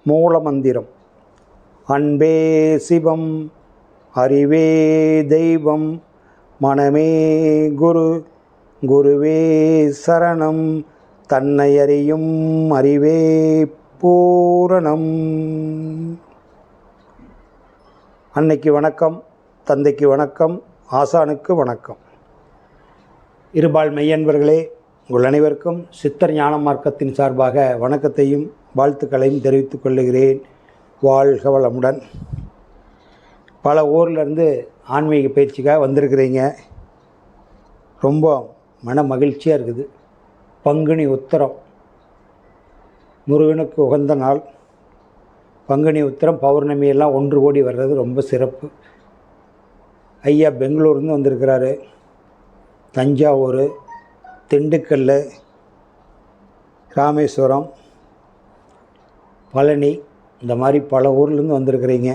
மூலமந்திரம். அன்பே சிவம், அறிவே தெய்வம், மனமே குரு, குருவே சரணம், தன்னை அறியும் அறிவே பூரணம். அன்னைக்கு வணக்கம், தந்தைக்கு வணக்கம், ஆசானுக்கு வணக்கம். இருபால் மெய்யன்பர்களே, உங்கள் அனைவருக்கும் சித்தர் ஞான மார்க்கத்தின் சார்பாக வணக்கத்தையும் வாழ்த்துக்களையும் தெரிவித்துக் கொள்ளுகிறேன். வாழ்க வளமுடன். பல ஊர்லேருந்து ஆன்மீக பயிற்சிக்காக வந்திருக்கிறீங்க. ரொம்ப மன மகிழ்ச்சியாக இருக்குது. பங்குனி உத்திரம் முருகனுக்கு உகந்த நாள். பங்குனி உத்திரம் பௌர்ணமியெல்லாம் ஒன்று கூடி வர்றது ரொம்ப சிறப்பு. ஐயா பெங்களூர்லேருந்து வந்திருக்கிறாரு. தஞ்சாவூர், திண்டுக்கல், ராமேஸ்வரம், பழனி, இந்த மாதிரி பல ஊர்லேருந்து வந்திருக்கிறீங்க.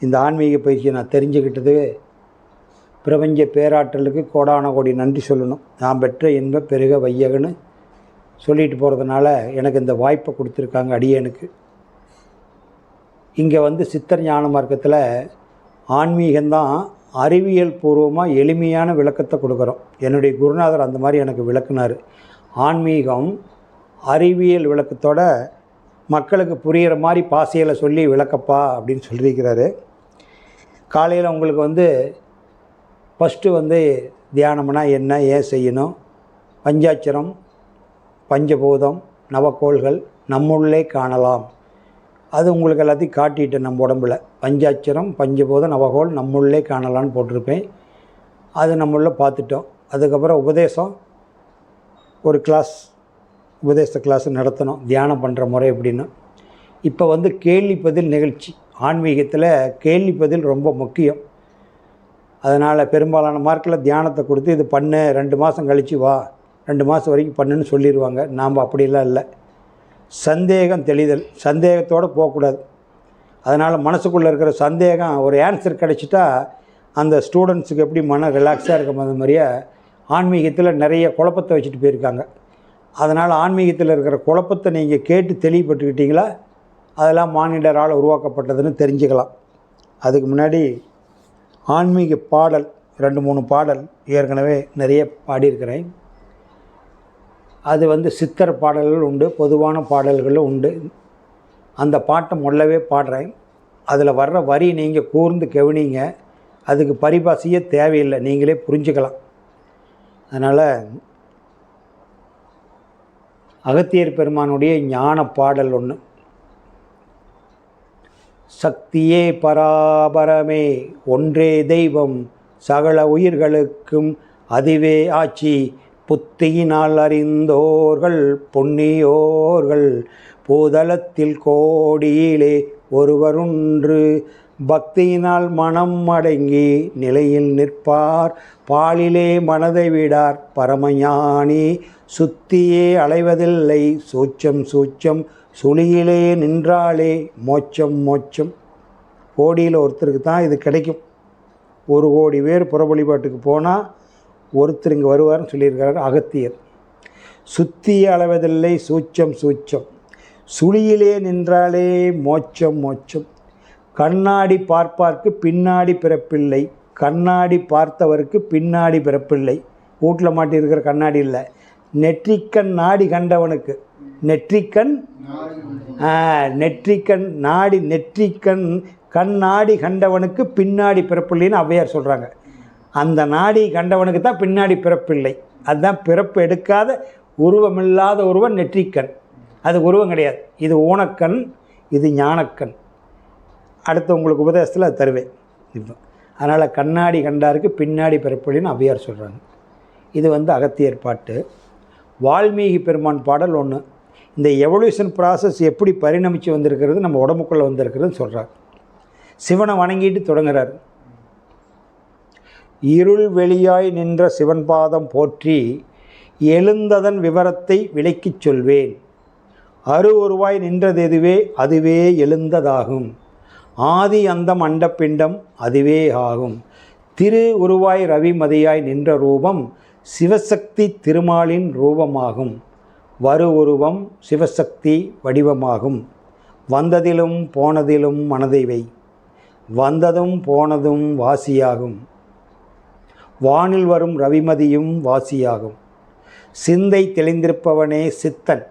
இந்த ஆன்மீக பயிற்சியை நான் தெரிஞ்சுக்கிட்டது பிரபஞ்ச பேராற்றலுக்கு கோடான கோடி நன்றி சொல்லணும். நான் பெற்ற இன்ப பெருக வையகன்னு சொல்லிட்டு போகிறதுனால எனக்கு இந்த வாய்ப்பை கொடுத்துருக்காங்க அடியனுக்கு. இங்கே வந்து சித்தர் ஞான மார்க்கத்தில் ஆன்மீகம்தான் அறிவியல் பூர்வமாக எளிமையான விளக்கத்தை கொடுக்குறோம். என்னுடைய குருநாதர் அந்த மாதிரி எனக்கு விளக்குனார். ஆன்மீகம் அறிவியல் விளக்கத்தோட மக்களுக்கு புரிகிற மாதிரி பாசையில் சொல்லி விளக்கப்பா அப்படின்னு சொல்லியிருக்கிறாரு. காலையில் உங்களுக்கு வந்து ஃபஸ்ட்டு வந்து தியானம்னா என்ன, ஏன் செய்யணும், பஞ்சாட்சரம், பஞ்சபூதம், நவக்கோள்கள் நம்முள்ளே காணலாம், அது உங்களுக்கு எல்லாத்தையும் காட்டிட்டேன். நம்ம உடம்புல பஞ்சாட்சரம், பஞ்சபூதம், நவகோள் நம்முள்ளே காணலான்னு போட்டிருப்பேன். அது நம்மள பார்த்துட்டோம். அதுக்கப்புறம் உபதேசம், ஒரு உபதேச கிளாஸ் நடத்தணும், தியானம் பண்ணுற முறை எப்படின்னு. இப்போ வந்து கேள்வி பதில் நிகழ்ச்சி. ஆன்மீகத்தில் கேள்வி பதில் ரொம்ப முக்கியம். அதனால் பெரும்பாலான மார்க்கில் தியானத்தை கொடுத்து இது பண்ணு, 2 மாதம் கழித்து வா, 2 மாதம் வரைக்கும் பண்ணுன்னு சொல்லிடுவாங்க. நாம் அப்படிலாம் இல்லை. சந்தேகம் தெளிதல், சந்தேகத்தோடு போகக்கூடாது. அதனால் மனசுக்குள்ளே இருக்கிற சந்தேகம் ஒரு ஆன்சர் கிடச்சிட்டா அந்த ஸ்டூடெண்ட்ஸுக்கு எப்படி மன ரிலாக்ஸாக இருக்கும். அது மாதிரியே ஆன்மீகத்தில் நிறைய குழப்பத்தை வச்சுட்டு போயிருக்காங்க. அதனால் ஆன்மீகத்தில் இருக்கிற குழப்பத்தை நீங்கள் கேட்டு தெளிவுபட்டுக்கிட்டீங்களா, அதெல்லாம் மானிடரால் உருவாக்கப்பட்டதுன்னு தெரிஞ்சுக்கலாம். அதுக்கு முன்னாடி ஆன்மீக பாடல் 2-3 பாடல் ஏற்கனவே நிறைய பாடியிருக்கிறேன். அது வந்து சித்தர் பாடல்கள் உண்டு, பொதுவான பாடல்களும் உண்டு. அந்த பாட்டை முள்ளவே பாடுறேன். அதில் வர்ற வரி நீங்கள் கூர்ந்து கவனிங்க. அதுக்கு பரிபாஷையே தேவையில்லை, நீங்களே புரிஞ்சுக்கலாம். அதனால் அகத்தியர் பெருமானுடைய ஞான பாடல் ஒன்று. சக்தியே பராபரமே, ஒன்றே தெய்வம், சகல உயிர்களுக்கும் அதுவே ஆட்சி, புத்தியினால் அறிந்தோர்கள் பொன்னியோர்கள், பூதலத்தில் கோடியிலே ஒருவருன்று, பக்தியினால் மனம் அடங்கி நிலையில் நிற்பார், பாலிலே மனதை விடார் பரமஞானி, சுத்தியே அலைவதில்லை சூச்சம் சூச்சம், சுழியிலே நின்றாலே மோட்சம் மோட்சம். கோடியில் ஒருத்தருக்கு தான் இது கிடைக்கும். 1 கோடி பேர் புற வழிபாட்டுக்கு போனால் ஒருத்தர் இங்கே வருவார்னு சொல்லியிருக்கிறார் அகத்தியர். சுத்தியே அளவதில்லை சூச்சம் சூச்சம், சுழியிலே நின்றாலே மோட்சம் மோட்சம். கண்ணாடி பார்ப்பார்க்கு பின்னாடி பிறப்பில்லை, கண்ணாடி பார்த்தவருக்கு பின்னாடி பிறப்பில்லை. வீட்டில் மாட்டியிருக்கிற கண்ணாடி இல்லை, நெற்றிக்கண் நாடி கண்டவனுக்கு, நெற்றிக்கண் நாடி, நெற்றிக்கண் கண்ணாடி கண்டவனுக்கு பின்னாடி பிறப்பில்லைன்னு ஔவையார் சொல்கிறாங்க. அந்த நாடி கண்டவனுக்கு தான் பின்னாடி பிறப்பில்லை. அதுதான் பிறப்பு எடுக்காத உருவமில்லாத ஒருவன் நெற்றிக்கண். அது உருவம் கிடையாது. இது ஊனக்கண், இது ஞானக்கண். அடுத்து உங்களுக்கு உபதேசத்தில் அது தருவேன். இப்போ அதனால் கண்ணாடி கண்டாருக்கு பின்னாடி பிறப்பில்லைன்னு ஔவையார் சொல்கிறாங்க. இது வந்து அகத்தியர் பாட்டு. வால்மீகி பெருமான் பாடல் ஒன்று. இந்த எவல்யூஷன் ப்ராசஸ் எப்படி பரிணமித்து வந்திருக்கிறது, நம்ம உடம்புக்குள்ளே வந்திருக்கிறதுன்னு சொல்கிறார். சிவனை வணங்கிட்டு தொடங்குகிறார். இருள் வெளியாய் நின்ற சிவன் பாதம் போற்றி, எழுந்ததன் விவரத்தை விளக்கிச் சொல்வேன், உருவாய் நின்றது எதுவே அதுவே எழுந்ததாகும், ஆதி அந்தம் அண்டப்பிண்டம் அதுவே ஆகும், திரு உருவாய் ரவிமதியாய் நின்ற ரூபம் சிவசக்தி திருமாலின் ரூபமாகும், வரு உருவம் சிவசக்தி வடிவமாகும், வந்ததிலும் போனதிலும் மனதை வை, வந்ததும் போனதும் வாசியாகும், வானில் வரும் ரவிமதியும் வாசியாகும். சிந்தை தெளிந்திருப்பவனே சித்தன்,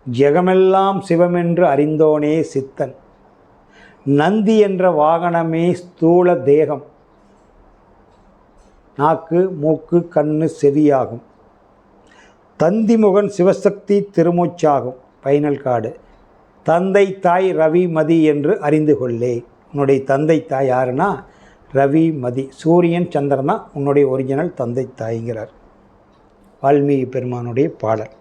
ஜெகமெல்லாம் சிவமென்று அறிந்தோனே சித்தன். நந்தி என்ற வாகனமே ஸ்தூல தேகம், நாக்கு மூக்கு கண்ணு செவியாகும். தந்திமுகன் சிவசக்தி திருமூச்சாகும், பைனல் கார்டு. தந்தை தாய் ரவி மதி என்று அறிந்து கொள்ளே. உன்னுடைய தந்தை தாய் யாருன்னா ரவி மதி, சூரியன் சந்திரன் தான் உன்னுடைய ஒரிஜினல் தந்தை தாய்ங்கிறார் வால்மீகி பெருமானுடைய பாடல்.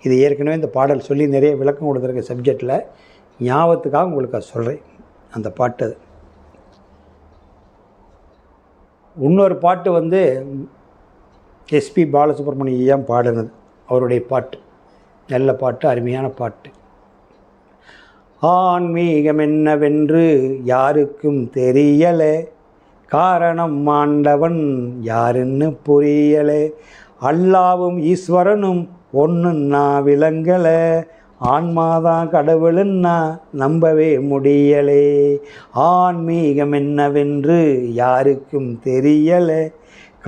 இது ஏற்கனவே இந்த பாடல் சொல்லி நிறைய விளக்கம் கொடுத்துருக்க சப்ஜெக்டில் ஞாபகத்துக்காக உங்களுக்கு அது சொல்கிறேன். அந்த பாட்டு அது. இன்னொரு பாட்டு வந்து எஸ்பி பாலசுப்ரமணியம் பாடினது, அவருடைய பாட்டு. நல்ல பாட்டு, அருமையான பாட்டு. ஆன்மீகம் என்னவென்று யாருக்கும் தெரியலே, காரணம் ஆண்டவன் யாருன்னு புரியலே, அல்லாவும் ஈஸ்வரனும் ஒன்றுன்னா விளங்கலை, ஆன்மாதான் கடவுளுன்னா நம்பவே முடியலே. ஆன்மீகம் என்னவென்று யாருக்கும் தெரியலை,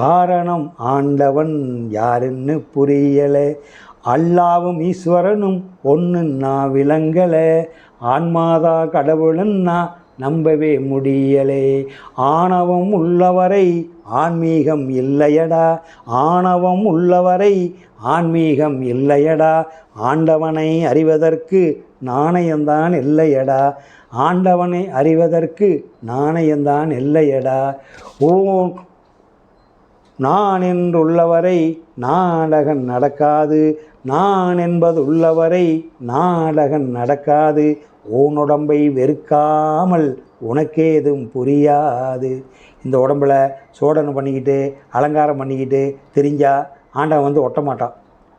காரணம் ஆண்டவன் யாருன்னு புரியலை, அல்லாவும் ஈஸ்வரனும் ஒன்றுன்னா விளங்கலை, ஆன்மாதான் கடவுளுன்னா நம்பவே முடியலே. ஆணவம் உள்ளவரை ஆன்மீகம் இல்லையடா, ஆணவம் உள்ளவரை ஆன்மீகம் இல்லையடா, ஆண்டவனை அறிவதற்கு நாணயம்தான் இல்லையடா, ஆண்டவனை அறிவதற்கு நாணயம்தான் இல்லையடா. ஓ நான் என்றுள்ளவரை நாடகம் நடக்காது, நான் என்பது உள்ளவரை நாடகம் நடக்காது, உன்னுடம்பை வெறுக்காமல் உனக்கேதும் புரியாது. இந்த உடம்பில் சோடனை பண்ணிக்கிட்டு அலங்காரம் பண்ணிக்கிட்டு தெரிஞ்சா ஆண்டவன் வந்து ஒட்ட மாட்டான்.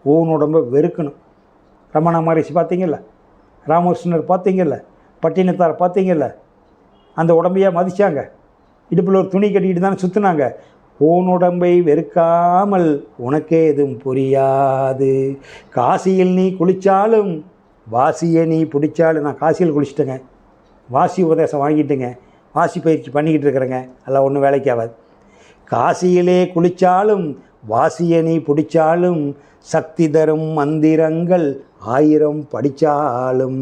ஊன் உடம்பை வெறுக்கணும். ரமண மகரிஷி பார்த்தீங்கல்ல, ராமகிருஷ்ணர் பார்த்தீங்கல்ல, பட்டினத்தார் பார்த்தீங்கல்ல, அந்த உடம்பையே மதித்தாங்க. இடுப்பில் ஒரு துணி கட்டிக்கிட்டு தானே சுற்றுனாங்க. ஊன் உடம்பை வெறுக்காமல் உனக்கே எதுவும் புரியாது. காசியில் நீ குளித்தாலும் வாசியை நீ பிடிச்சாலும், நான் காசியில் குளிச்சிட்டேங்க, வாசி உபதேசம் வாங்கிட்டுங்க, வாசி பயிற்சி பண்ணிக்கிட்டு இருக்கிறேங்க, அதெல்லாம் ஒன்றும் வேலைக்கு ஆகாது. காசியிலே குளித்தாலும் வாசியை நீ பிடிச்சாலும், சக்தி தரும் மந்திரங்கள் 1000 படித்தாலும்.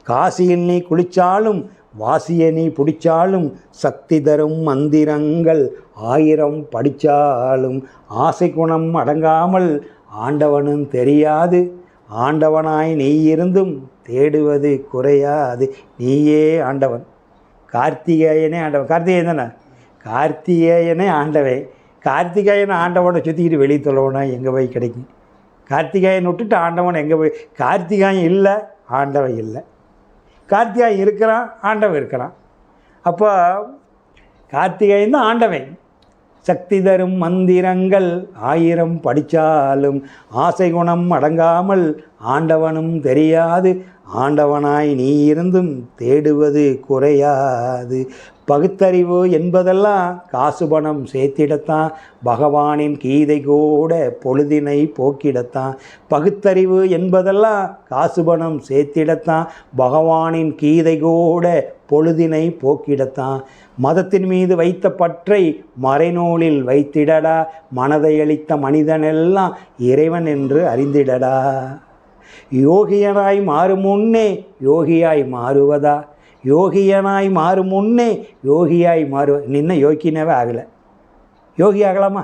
காசியில் நீ குளித்தாலும் வாசியை நீ பிடிச்சாலும், சக்தி தரும் மந்திரங்கள் 1000 படித்தாலும். ஆசை குணம் அடங்காமல் ஆண்டவனும் தெரியாது, ஆண்டவனாய் நீ இருந்தும் தேடுவது குறையாது. நீயே ஆண்டவன், கார்த்திகேயனே ஆண்டவன். கார்த்திகேயன் தானே, கார்த்திகேயனே ஆண்டவன். கார்த்திகேயனை ஆண்டவனை சுற்றிக்கிட்டு வெளியே தொலைவனா எங்கே போய் கிடைக்கும்? கார்த்திகேயன் விட்டுட்டு ஆண்டவன் எங்கே போய்? கார்த்திகாயன் இல்லை, ஆண்டவன் இல்லை. கார்த்திகாயன் இருக்கிறான், ஆண்டவன் இருக்கிறான். அப்போ கார்த்திகேயன் தான் ஆண்டவன். சக்தி தரும் மந்திரங்கள் 1000 படித்தாலும், ஆசை குணம் அடங்காமல் ஆண்டவனும் தெரியாது, ஆண்டவனாய் நீ இருந்தும் தேடுவது குறையாது. பகுத்தறிவு என்பதெல்லாம் காசு பணம் சேர்த்திடத்தான், பகவானின் கீதை கூட பொழுதினை போக்கிடத்தான். பகுத்தறிவு என்பதெல்லாம் காசு பணம் சேர்த்திடத்தான், பகவானின் கீதை கூட பொழுதினை போக்கிடத்தான். மதத்தின் மீது வைத்த பற்றை மறைநூலில் வைத்திடடா, மனதை அளித்த மனிதனெல்லாம் இறைவன் என்று அறிந்திடடா. யோகியனாய் மாறும் முன்னே யோகியாய் மாறுவதா, யோகியனாய் மாறும் முன்னே யோகியாய் நீ இன்னும் யோக்கியனாவே ஆகலை. யோகி ஆகலாமா?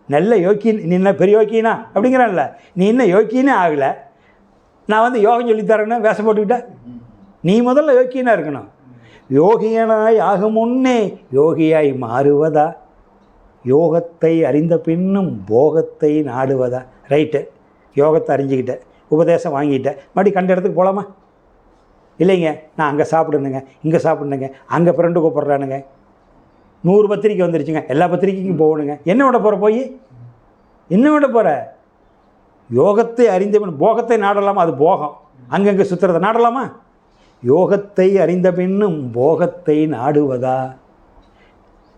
நல்ல யோக்கி, நீ என்ன பெரிய யோக்கியனா அப்படிங்கிறான்ல, நீ இன்னும் யோக்கியனே ஆகலை. நான் வந்து யோகம் சொல்லித்தரேன்னு வேஷம் போட்டுக்கிட்டேன். நீ முதல்ல யோக்கியனாக இருக்கணும். யோகியனாய் ஆகும் முன்னே யோகியாய் மாறுவதா, யோகத்தை அறிந்த பின்னும் போகத்தை நாடுவதா. ரைட்டு, யோகத்தை அறிஞ்சிக்கிட்டேன், உபதேசம் வாங்கிட்டேன், மறுபடியும் கண்ட இடத்துக்கு போகலாமா? இல்லைங்க, நான் அங்கே சாப்பிடணுங்க, இங்கே சாப்பிடணுங்க, அங்கே ஃப்ரெண்டு கூப்பிட்றானுங்க, 100 பத்திரிக்கை வந்துருச்சுங்க, எல்லா பத்திரிக்கைக்கும் போகணுங்க. என்ன விட போகிற? போய் என்ன விட போகிற? யோகத்தை அறிந்த பின் போகத்தை நாடலாமா? அது போகம். அங்கங்கே சுற்றுறதை நாடலாமா? யோகத்தை அறிந்த பின்னும் போகத்தை நாடுவதா.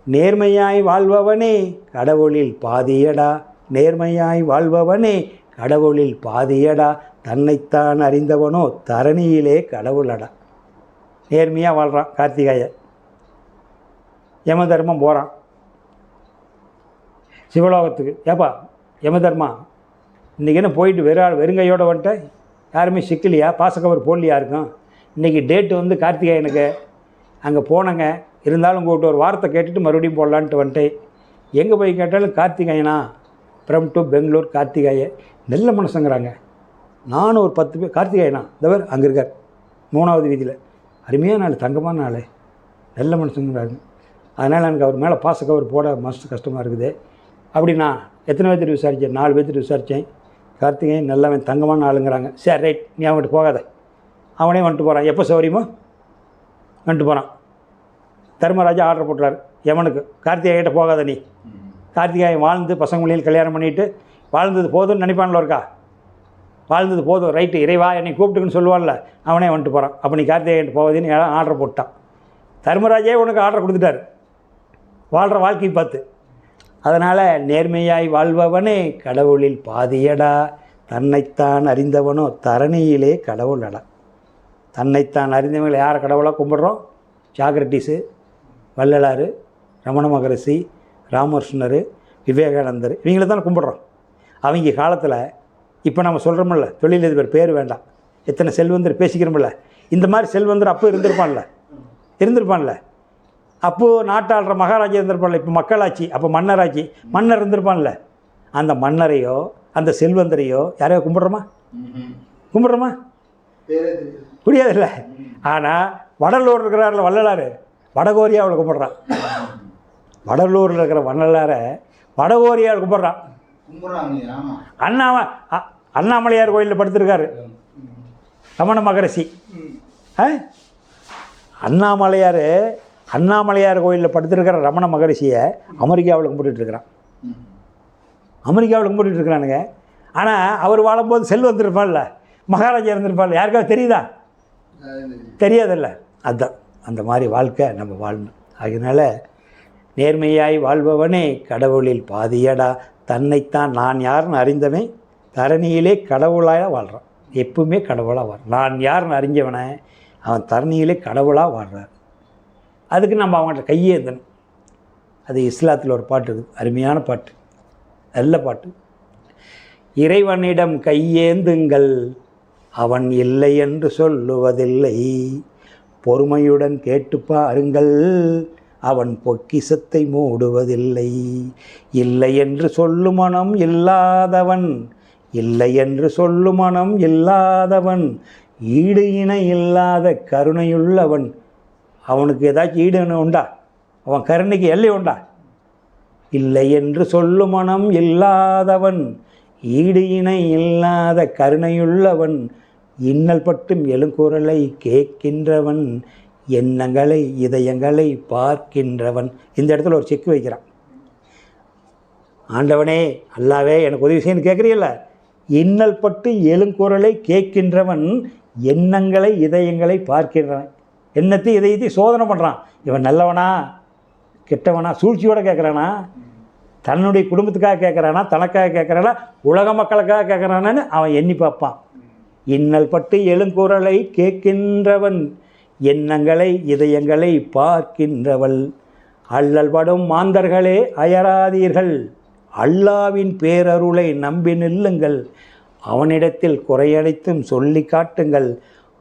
நேர்மையாய் வாழ்பவனே கடவுளில் பாதியடா, நேர்மையாய் வாழ்பவனே கடவுளில் பாதியடா, தன்னைத்தான் அறிந்தவனோ தரணியிலே கடவுளடா. நேர்மையாக வாழ்கிறான் கார்த்திகாயன். யம தர்மம் போகிறான் சிவலோகத்துக்கு. ஏப்பா யம தர்மா, இன்றைக்கி என்ன போயிட்டு வெறுங்கையோடு வந்துட்டேன், யாருமே சிக்கலையா, பாசக்கவர் போடலையா இருக்கும். இன்றைக்கி டேட்டு வந்து கார்த்திகாயனுக்கு. அங்கே போனங்க, இருந்தாலும் கூப்பிட்டு ஒரு வார்த்தை கேட்டுட்டு மறுபடியும் போடலான்ட்டு வந்துட்டேன். எங்கே போய் கேட்டாலும் கார்த்திகாயனா ஃப்ரம் டு பெங்களூர் கார்த்திகாயன். நல்ல மனசுங்கிறாங்க. நானும் ஒரு 10 பேர் கார்த்திகாயனா தவிர அங்கே இருக்கார் 3வது வீதியில். அருமையான நாள், தங்கமான நாள், நல்ல மனசுங்கிறாங்க. அதனால் எனக்கு அவர் மேலே பாசக்கவர் போட மனசு கஷ்டமாக இருக்குது. அப்படி நான் எத்தனை பேர்த்திட்டு விசாரித்தேன்? 4 பேர்த்திட்டு விசாரித்தேன். கார்த்திகேயன் நல்லவன், தங்கமான ஆளுங்கிறாங்க. சரி ரைட், நீ அவன்கிட்ட போகாத. அவனே வந்துட்டு போகிறான், எப்போ சௌரியமோ வந்துட்டு போகிறான். தர்மராஜா ஆர்டர் போட்டுறாரு யமனுக்கு, கார்த்திகேயன்கிட்ட போகாத நீ. கார்த்திகேயன் வாழ்ந்து பசங்களையும் கல்யாணம் பண்ணிவிட்டு வாழ்ந்தது போதும்னு நினைப்பான்ல இருக்கா, வாழ்ந்தது போதும் ரைட்டு, இறைவா என்னை கூப்பிட்டுக்குன்னு சொல்லுவான்ல, அவனே வந்துட்டு போகிறான். அப்போ நீ கார்த்திகேயன்கிட்ட போகாதேன்னு ஆர்டர் போட்டான். தர்மராஜே உனக்கு ஆர்டர் கொடுத்துட்டார் வாழ்கிற வாழ்க்கையை பார்த்து. அதனால் நேர்மையாய் வாழ்பவனே கடவுளில் பாதியடா, தன்னைத்தான் அறிந்தவனோ தரணியிலே கடவுளடா. தன்னைத்தான் அறிந்தவங்களை யாரை கடவுளாக கும்பிட்றோம்? சாக்ரட்டிஸு, வள்ளலார், ரமண மகரிஷி, ராமகிருஷ்ணர், விவேகானந்தர், இவங்கள தானே கும்பிட்றோம். அவங்க காலத்தில் இப்போ நம்ம சொல்கிறோமில்ல, தொழிலதிபர் பேர் வேண்டாம், எத்தனை செல்வந்தர் பேசிக்கிறோமில்ல, இந்த மாதிரி செல்வந்தர் அப்போ இருந்திருப்பான்ல. அப்போது நாட்டாளுற மகாராஜா இருந்திருப்பான்ல. இப்போ மக்களாட்சி, அப்போ மன்னராட்சி, மன்னர் இருந்திருப்பான்ல. அந்த மன்னரையோ அந்த செல்வந்தரையோ யாரையோ கும்பிட்றோமா? முடியாதுல்ல. ஆனால் வடலூர் இருக்கிறாரில் வள்ளலார், வடகோரியாவில் கும்பிட்றான். வடலூரில் இருக்கிற வள்ளலாரை வடகோரியாவில் கும்பிட்றான். அண்ணாமலையார் கோயிலில் படுத்திருக்காரு ரமண மகரிஷி. அண்ணாமலையார் கோயிலில் படுத்திருக்கிற ரமண மகரிஷியை அமெரிக்காவில் கும்பிட்டுருக்கிறான். இருக்கிறானுங்க. ஆனால் அவர் வாழும்போது செல்வந்திருப்பான்ல, மகாராஜா இருந்திருப்பான்ல, யாருக்காவது தெரியுதா? தெரியாதில்ல. அதுதான் அந்த மாதிரி வாழ்க்கை நம்ம வாழணும். அதனால நேர்மையாய் வாழ்பவனே கடவுளில் பாதியடா, தன்னைத்தான் நான் யாருன்னு அறிந்தவன் தரணியிலே கடவுளாக வாழ்கிறான். எப்பவுமே கடவுளாக வாழ்றான். நான் யாருன்னு அறிஞ்சவனை அவன் தரணியிலே கடவுளாக வாழ்கிறான். அதுக்கு நம்ம அவங்கள்ட்ட கையேந்தணும். அது இஸ்லாத்தில் ஒரு பாட்டு இருக்குது, அருமையான பாட்டு, நல்ல பாட்டு. இறைவனிடம் கையேந்துங்கள், அவன் இல்லை என்று சொல்லுவதில்லை. பொறுமையுடன் கேட்டு பாருங்கள், அவன் பொக்கிசத்தை மூடுவதில்லை. இல்லை என்று சொல்லும் மனம் இல்லாதவன், இல்லை என்று சொல்லும் மனம் இல்லாதவன், ஈடு இணை இல்லாத கருணையுள்ளவன். அவனுக்கு ஏதாச்சும் ஈடு இணை உண்டா? அவன் கருணைக்கு எல்லை உண்டா? இல்லை என்று சொல்லும் மனம் இல்லாதவன், ஈடு இணை இல்லாத கருணையுள்ளவன், இன்னல் பட்டும் எழுங்குரலை கேட்கின்றவன், எண்ணங்களை இதயங்களை பார்க்கின்றவன். இந்த இடத்துல ஒரு செக் வைக்கிறான். ஆண்டவனே, அல்லாவே எனக்கு உதவி செய்யன்னு கேட்குறீல்ல, இன்னல் பட்டு எழுங்குரலை கேட்கின்றவன், எண்ணங்களை இதயங்களை பார்க்கின்றவன். எண்ணத்தையும் இதயத்தையும் சோதனை பண்ணுறான். இவன் நல்லவனா கெட்டவனா, சூழ்ச்சியோடு கேட்குறானா, தன்னுடைய குடும்பத்துக்காக கேட்குறானா, தனக்காக கேட்குறானா, உலக மக்களுக்காக கேட்குறானான்னு அவன் எண்ணி பார்ப்பான். இன்னல் பட்டு எழுங்குரலை கேட்கின்றவன், எண்ணங்களை இதயங்களை பார்க்கின்றவள். அல்லல் படும் மாந்தர்களே அயராதீர்கள், அல்லாவின் பேரருளை நம்பி நில்லுங்கள். அவனிடத்தில் குறையடைத்தும் சொல்லி காட்டுங்கள்,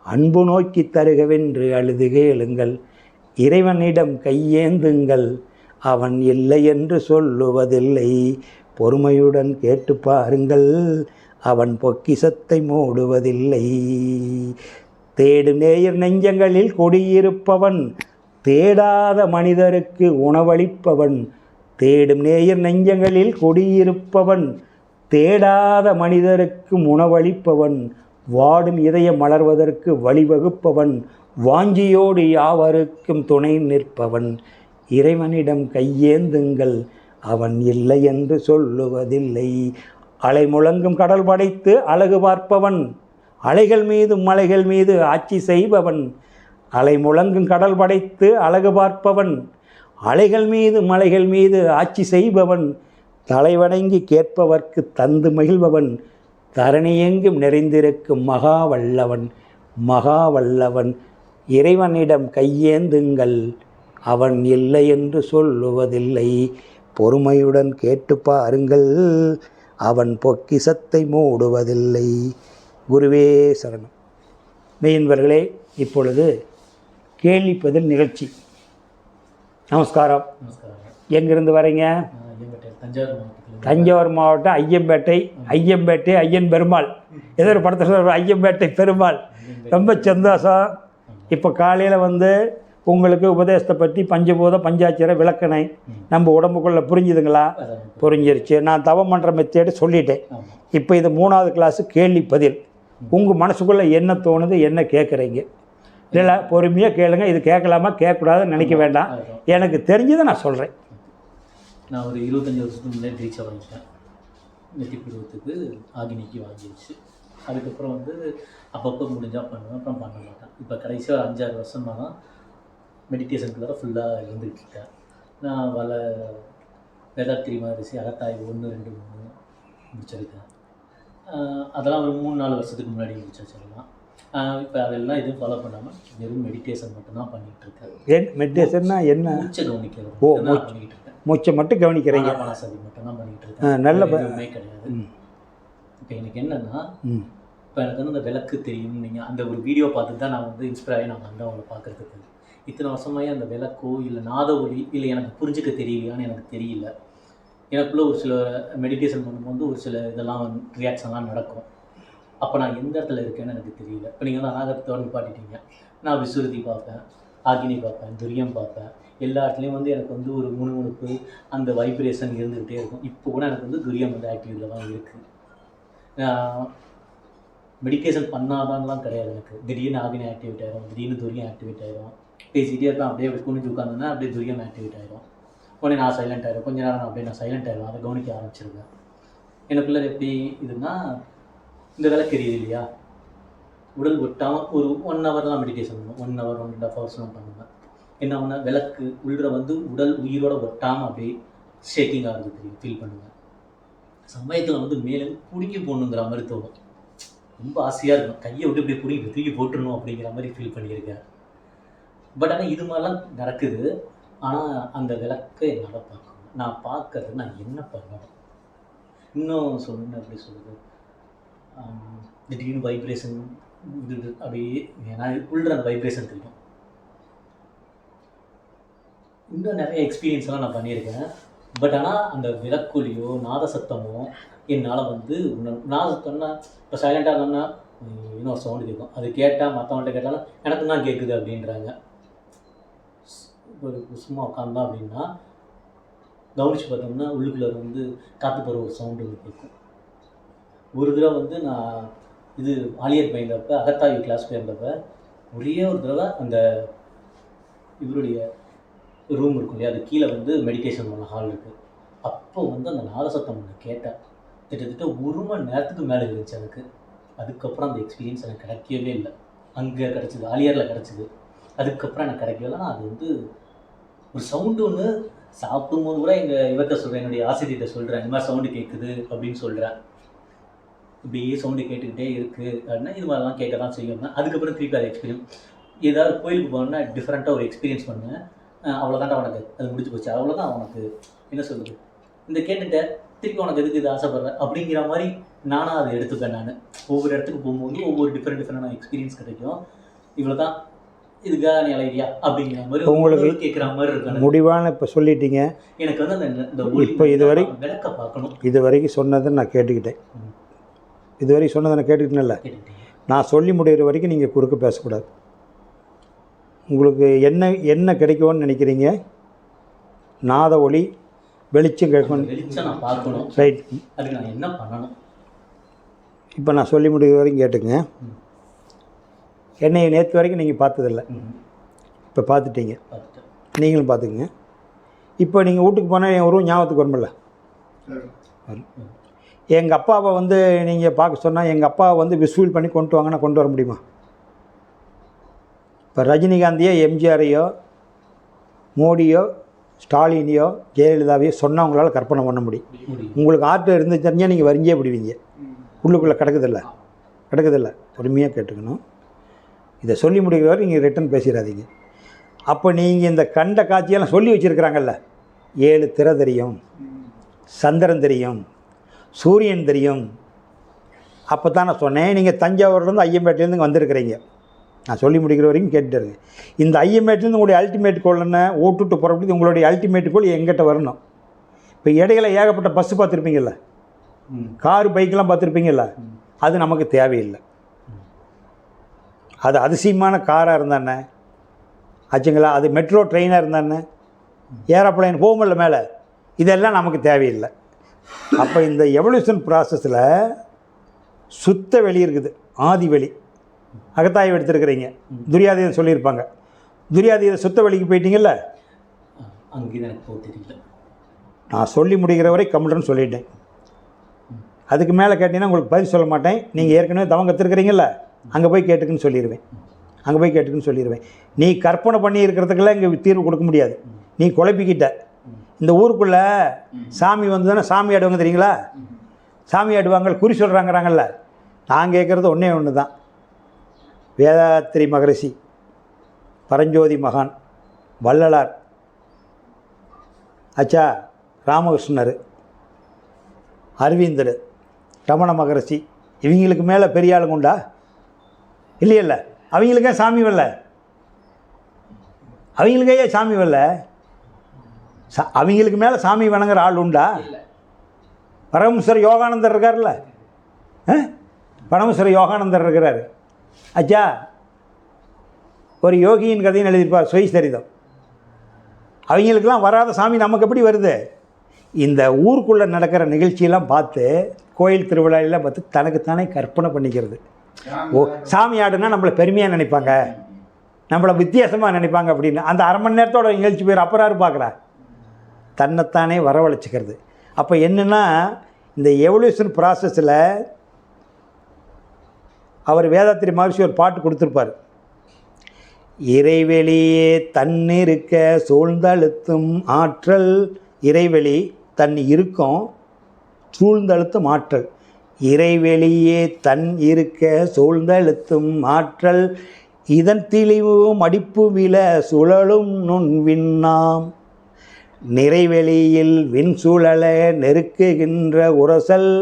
அன்பு நோக்கி தருகவென்று அழுது கேளுங்கள். இறைவனிடம் கையேந்துங்கள், அவன் இல்லை என்று சொல்லுவதில்லை. பொறுமையுடன் கேட்டு பாருங்கள், அவன் பொக்கிசத்தை மூடுவதில்லை. தேடும் நேயர் நெஞ்சங்களில் கொடியிருப்பவன், தேடாத மனிதருக்கு உணவளிப்பவன். தேடும் நேயர் நெஞ்சங்களில் கொடியிருப்பவன், தேடாத மனிதருக்கு உணவளிப்பவன். வாடும் இதயம் மலர்வதற்கு வழிவகுப்பவன், வாஞ்சியோடு யாவருக்கும் துணை நிற்பவன். இறைவனிடம் கையேந்துங்கள், அவன் இல்லை என்று சொல்லுவதில்லை. அலை முழங்கும் கடல் படைத்து அழகு பார்ப்பவன், அலைகள் மீது மலைகள் மீது ஆட்சி செய்பவன். அலை முழங்கும் கடல் படைத்து அழகு பார்ப்பவன், அலைகள் மீது மலைகள் மீது ஆட்சி செய்பவன். தலைவணங்கி கேட்பவர்க்கு தந்து மகிழ்பவன், தரணியெங்கும் நிறைந்திருக்கும் மகாவல்லவன். இறைவனிடம் கையேந்துங்கள், அவன் இல்லை என்று சொல்லுவதில்லை. பொறுமையுடன் கேட்டு பாருங்கள், அவன் பொக்கிசத்தை மூடுவதில்லை. குருவே சரணம். மெய்யன்பர்களே, இப்பொழுது கேள்வி பதில் நிகழ்ச்சி. நமஸ்காரம். எங்கிருந்து வரீங்க? தஞ்சாவூர் மாவட்டம் ஐயம்பேட்டை. ஐயம்பேட்டை ஐயன் பெருமாள், ஏதோ ஒரு படத்தை சொல்கிற ஐயம்பேட்டை பெருமாள். ரொம்ப சந்தோஷம். இப்போ காலையில் வந்து உங்களுக்கு உபதேசத்தை பற்றி பஞ்சபூத பஞ்சாட்சர விளக்கணை நம்ம உடம்புக்குள்ளே புரிஞ்சுதுங்களா? புரிஞ்சிருச்சு. நான் தவம் பண்ணுற மெத்தேடு சொல்லிட்டேன். இப்போ இது 3வது கிளாஸு கேள்வி பதில். உங்கள் மனசுக்குள்ளே என்ன தோணுது, என்ன கேட்குறீங்க? இல்லை, பொறுமையாக கேளுங்க. இது கேட்கலாமா கேட்கக்கூடாதுன்னு நினைக்க வேண்டாம். எனக்கு தெரிஞ்சதை நான் சொல்கிறேன். நான் ஒரு 25 வருஷத்துக்கு முன்னாடி ரீச்சாக வாங்கிட்டேன். நெத்தி பருவத்துக்கு ஆகினிக்கு வாங்கிடுச்சு. அதுக்கப்புறம் வந்து அப்பப்போ முடிஞ்சால் பண்ணுவேன், அப்புறம் பண்ண மாட்டேன். இப்போ கடைசியாக ஒரு 5-6 வருஷமாக தான் மெடிடேஷனுக்குள்ளார ஃபுல்லாக இருந்துகிட்ருக்கேன். நான் வேதாத்திரி மகரிஷி அகத்தாய்வு 1, 2, 3 முடிச்சிருக்கேன். அதெல்லாம் ஒரு 3-4 வருஷத்துக்கு முன்னாடி முடிச்சு சொல்லலாம். இப்போ அதெல்லாம் எதுவும் ஃபாலோ பண்ணாமல் வெறும் மெடிடேஷன் மட்டும்தான் பண்ணிகிட்ருக்கேன். ஏன் மெடிடேஷன்னா என்ன? மூச்சை கவனிக்கிறது. பண்ணிக்கிட்டு இருக்கேன். மூச்சை மட்டும் கவனிக்கிறீங்க? மனசதி மட்டும் தான் பண்ணிகிட்டு இருக்கேன். நல்ல எதுவுமே கிடையாது. இப்போ எனக்கு என்னென்னா, இப்போ எனக்கு வந்து அந்த விளக்கு தெரியும். நீங்கள் அந்த ஒரு வீடியோ பார்த்துட்டு தான் நான் வந்து இன்ஸ்பயர் ஆகி நான் வந்து அவங்கள பார்க்குறதுக்கு. இத்தனை வருஷமாகவே அந்த விளக்கோ இல்லை நாத ஒலி இல்லை எனக்கு புரிஞ்சுக்க தெரியலையான்னு எனக்கு தெரியல. எனக்குள்ளே ஒரு சில மெடிடேஷன் பண்ணும்போது ஒரு சில இதெல்லாம் ரியாக்ஷன்லாம் நடக்கும். அப்போ நான் எந்த இடத்துல இருக்கேன்னு எனக்கு தெரியல. இப்போ நீங்கள் வந்து அநாகத்தோடு நிப்பாட்டிட்டீங்க. நான் விசுருதி பார்ப்பேன், ஆகினி பார்ப்பேன், துரியம் பார்ப்பேன். எல்லா இடத்துலையும் வந்து எனக்கு வந்து ஒரு முணுமுணுப்பு, அந்த வைப்ரேஷன் இருந்துக்கிட்டே இருக்கும். இப்போ கூட எனக்கு வந்து துரியம் வந்து ஆக்டிவிட்டியில் தான் இருக்குது. மெடிடேஷன் பண்ணாதான்லாம் கிடையாது. எனக்கு திடீர்னு ஆகினி ஆக்டிவேட் ஆகிடும், திடீர்னு துரியம் ஆக்டிவேட் ஆகிடும். பேசிகிட்டே இருப்பேன், அப்படியே குனிஞ்சு உட்காந்துன்னா அப்படியே துரியம் ஆக்டிவேட் ஆகிடும். உடனே நான் சைலண்ட் ஆகிடும். கொஞ்ச நேரம் அப்படியே நான் சைலண்ட் ஆகிடும். அதை கவனிக்க ஆரம்பிச்சிருக்கேன். எனக்குள்ளே எப்படி இதுன்னா, இந்த விளக்கு எரியுது இல்லையா, உடல் ஒட்டாமல் ஒரு 1 hour தான் மெடிடேஷன் பண்ணுவேன். 1 hour 1.5 hours பண்ணுவேன். என்ன ஒன்று, விளக்கு உள்ள வந்து உடல் உயிரோட ஒட்டாமல் அப்படியே ஷேக்கிங் ஆகுது தெரியும், ஃபீல் பண்ணுவேன். சமயத்தில் வந்து மேலே பிடுங்கி போடணுங்கிற மாதிரி தோணும். ரொம்ப ஆசையாக இருக்கும், கையை விட்டு இப்படி பிடிங்கி தூக்கி போட்டுடணும் அப்படிங்கிற மாதிரி ஃபீல் பண்ணியிருக்கேன். பட் ஆனால் இது மாதிரிலாம் நடக்குது. ஆனால் அந்த விளக்கை என்னால் பார்க்கணும். நான் பார்க்கறது நான் என்ன பண்ணணும்? இன்னும் சொல்லணும், எப்படி சொல்லுது, திடீர்னு வைப்ரேஷன் இது அப்படியே ஏன்னா உள்ள அந்த வைப்ரேஷன் தெரியும். இன்னும் நிறைய எக்ஸ்பீரியன்ஸ்லாம் நான் பண்ணியிருக்கேன். பட் ஆனால் அந்த விளக்குலியோ நாத சத்தமோ என்னால் வந்து நாதசத்தம்னா இப்போ சைலண்டாக இருந்தோம்னா இன்னொரு சவுண்டு கேட்கும். அது கேட்டால் மற்றவங்கள்ட்ட கேட்டாலும் எனக்கு தான் கேட்குது அப்படின்றாங்க. ஒரு சும்மா உட்காந்தா அப்படின்னா கவனித்து பார்த்தோம்னா உள்ளுக்குள்ளே வந்து காற்று போகிற ஒரு சவுண்டு கேட்கும். ஒரு தடவை வந்து நான் இது ஆலியர் போயிருந்தப்ப, அகத்தாய்வு கிளாஸ் போயிருந்தப்ப, ஒரே ஒரு தடவை அந்த இவருடைய ரூம் இருக்கும் இல்லையா, அது கீழே வந்து மெடிடேஷன் பண்ண ஹால் இருக்குது. அப்போ வந்து அந்த நாதசத்தம் ஒன்று கேட்டேன். கிட்டத்தட்ட 1 மணி நேரத்துக்கு மேலே இருந்துச்சு எனக்கு. அதுக்கப்புறம் அந்த எக்ஸ்பீரியன்ஸ் எனக்கு கிடைக்கவே இல்லை. அங்கே கிடச்சிது, ஆலியரில் கிடச்சிது. அதுக்கப்புறம் எனக்கு கிடைக்கவே இல்லை. அது வந்து ஒரு சவுண்டு ஒன்று சாப்பிடும்போது கூட இவர்கிட்ட சொல்கிறேன், என்னுடைய ஆசிரியர்கிட்ட சொல்கிறேன், இந்த மாதிரி சவுண்டு கேட்குது அப்படின்னு சொல்கிறேன். இப்படியே சவுண்டு கேட்டுக்கிட்டே இருக்குது அப்படின்னா இது மாதிரிலாம் கேட்க தான் செய்யணும். அதுக்கப்புறம் திருப்பி அது எக்ஸ்பீரியன்ஸ், ஏதாவது கோயிலுக்கு போனோன்னா டிஃப்ரெண்ட்டாக ஒரு எக்ஸ்பீரியன்ஸ் பண்ணுவேன். அவ்வளோதான்டா உனக்கு, அது முடிச்சு போச்சு, அவ்வளோதான் உனக்கு என்ன சொல்லுது, இந்த கேட்டுட்ட திருப்பி உனக்கு எதுக்கு இது ஆசைப்படுறேன் அப்படிங்கிற மாதிரி நானாக அதை எடுத்துப்பேன். நான் ஒவ்வொரு இடத்துக்கு போகும்போது ஒவ்வொரு டிஃப்ரெண்டான எக்ஸ்பீரியன்ஸ் கிடைக்கும். இவ்வளோ தான், இதுக்காக நீ அலையிறியா அப்படிங்கிற மாதிரி உங்களுக்கு கேட்குற மாதிரி இருக்கு. முடிவான இப்போ சொல்லிட்டீங்க. எனக்கு வந்து அந்த இப்போ இதுவரை விளக்க பார்க்கணும். இது வரைக்கும் சொன்னதை நான் கேட்டுக்கிட்டேன். இதுவரைக்கும் சொன்னதை நான் கேட்டுக்கிட்டேன்ல. நான் சொல்லி முடிகிற வரைக்கும் நீங்கள் குறுக்க பேசக்கூடாது. உங்களுக்கு என்ன கிடைக்கும்னு நினைக்கிறீங்க? நாத ஒளி வெளிச்சம் கேட்கணும். வெளிச்சம் நான் பார்க்கணும். ரைட். அதுக்கு நான் என்ன பண்ணணும்? இப்போ நான் சொல்லி முடிகிற வரைக்கும் கேட்டுங்க. என்னை நேற்று வரைக்கும் நீங்கள் பார்த்ததில்ல, இப்போ பார்த்துட்டீங்க. நீங்களும் பார்த்துக்குங்க. இப்போ நீங்கள் வீட்டுக்கு போனால் என் உருவம் ஞாபகத்துக்கு வரும்ல. எங்கள் அப்பாவை வந்து நீங்கள் பார்க்க சொன்னால் எங்கள் அப்பாவை வந்து விசுவல் பண்ணி கொண்டு வாங்கன்னா கொண்டு வர முடியுமா? இப்போ ரஜினிகாந்தையோ எம்ஜிஆரையோ மோடியோ ஸ்டாலினையோ ஜெயலலிதாவையோ சொன்னால் உங்களால் கற்பனை பண்ண முடியும். உங்களுக்கு ஆர்ட் இருந்து தெரிஞ்சால் நீங்கள் வரிஞ்சே விடுவீங்க. உள்ளுக்குள்ளே கிடக்குதில்ல. பொறுமையாக கேட்டுக்கணும். இதை சொல்லி முடிக்கிற வரை நீங்கள் ரிட்டன் பேசிடாதீங்க. அப்போ நீங்கள் இந்த கண்ட காட்சியெல்லாம் சொல்லி வச்சுருக்கிறாங்கல்ல, 7 திரை தெரியும், சந்திரன் தெரியும், சூரியன் தெரியும். அப்போ தான் நான் சொன்னேன், நீங்கள் தஞ்சாவூர்லேருந்து ஐயம்பேட்டையிலேருந்து வந்திருக்கிறீங்க. நான் சொல்லி முடிக்கிற வரைக்கும் கேட்டுருங்க. இந்த ஐயம்பேட்டிலேருந்து உங்களுடைய அல்டிமேட் கோல் என்ன? ஓட்டுட்டு புறப்பட்டு உங்களுடைய அல்டிமேட் கோல் எங்கிட்ட வரணும். இப்போ இடையில ஏகப்பட்ட பஸ்ஸு பார்த்துருப்பீங்கள்ல, காரு பைக்கெலாம் பார்த்துருப்பீங்கள்ல, அது நமக்கு தேவையில்லை. அது அதிசயமான காராக இருந்தானே ஆச்சுங்களா, அது மெட்ரோ ட்ரெயினாக இருந்தானே, ஏரோப்ளைன் போகுமில்ல மேலே, இதெல்லாம் நமக்கு தேவையில்லை. அப்போ இந்த எவல்யூஷன் ப்ராசஸில் சுத்த வெளி இருக்குது, ஆதி வெளி. அகத்தாய்வு எடுத்துருக்கிறீங்க, துரியாதீதன் சொல்லியிருப்பாங்க. துரியாதீதன் சுத்த வெளிக்கு போயிட்டீங்கல்ல, அங்கே எனக்கு போக தெரியல. நான் சொல்லி முடிக்கிற வரை கம்ப்யூட்டர்னு சொல்லிட்டேன். அதுக்கு மேலே கேட்டிங்கன்னா உங்களுக்கு பதில் சொல்ல மாட்டேன். நீங்கள் ஏற்கனவே தவம் கற்றுருக்கிறீங்கள, அங்கே போய் கேட்டுக்குன்னு சொல்லிடுவேன். அங்கே போய் கேட்டுக்குன்னு சொல்லிடுவேன். நீ கற்பனை பண்ணி இருக்கிறதுக்கெல்லாம் இங்கே தீர்வு கொடுக்க முடியாது. நீ குழப்பிக்கிட்ட. இந்த ஊருக்குள்ளே சாமி வந்து தானே சாமி ஆடுவாங்க தெரியுங்களா? சாமி ஆடுவாங்க, குறி சொல்கிறாங்கிறாங்கல்ல. நான் கேட்குறது ஒன்றே ஒன்று தான். வேதாத்திரி மகரிஷி, பரஞ்சோதி மகான், வள்ளலார், ஆச்சா ராமகிருஷ்ணர், அரவிந்தர், ரமண மகரிஷி, இவங்களுக்கு மேலே பெரிய ஆளுங்க உண்டா? இல்லையல்ல. அவங்களுக்கே சாமி வரல, அவங்களுக்கே சாமி வரல. அவங்களுக்கு மேலே சாமி வணங்குற ஆள் உண்டா? பரமேஸ்வரர் யோகானந்தர் இருக்கார்ல, பரமேஸ்வரர் யோகானந்தர் இருக்கிறார். ஆச்சா ஒரு யோகியின் கதையும் எழுதியிருப்பார், சுயசரிதம். அவங்களுக்கெல்லாம் வராத சாமி நமக்கு எப்படி வருது? இந்த ஊருக்குள்ளே நடக்கிற நிகழ்ச்சியெல்லாம் பார்த்து, கோயில் திருவிழாவெல்லாம் பார்த்து தனக்குத்தானே கற்பனை பண்ணிக்கிறது. ஓ, சாமி ஆடுனா நம்மளை பெருமையாக நினைப்பாங்க, நம்மளை வித்தியாசமாக நினைப்பாங்க அப்படின்னு அந்த அரை மணி நேரத்தோட நிகழ்ச்சி பேர் அப்புறாரு பார்க்குறா, தன்னைத்தானே வரவழைச்சிக்கிறது. அப்போ என்னென்னா, இந்த எவல்யூஷன் ப்ராசஸில் அவர் வேதாத்திரி மகரிஷி ஒரு பாட்டு கொடுத்துருப்பார். இறைவெளியே தன்னிருக்க சூழ்ந்தழுத்தும் ஆற்றல், இறைவெளி தன் இருக்கும் சூழ்ந்தழுத்தும் ஆற்றல், இறைவெளியே தன் இருக்க சூழ்ந்தழுத்தும் ஆற்றல், இதன் தெளிவு மடிப்பு வில சுழலும் நுண்விண்ணாம், நிறைவெளியில் விண் சுழல நெருக்குகின்ற உரசல்,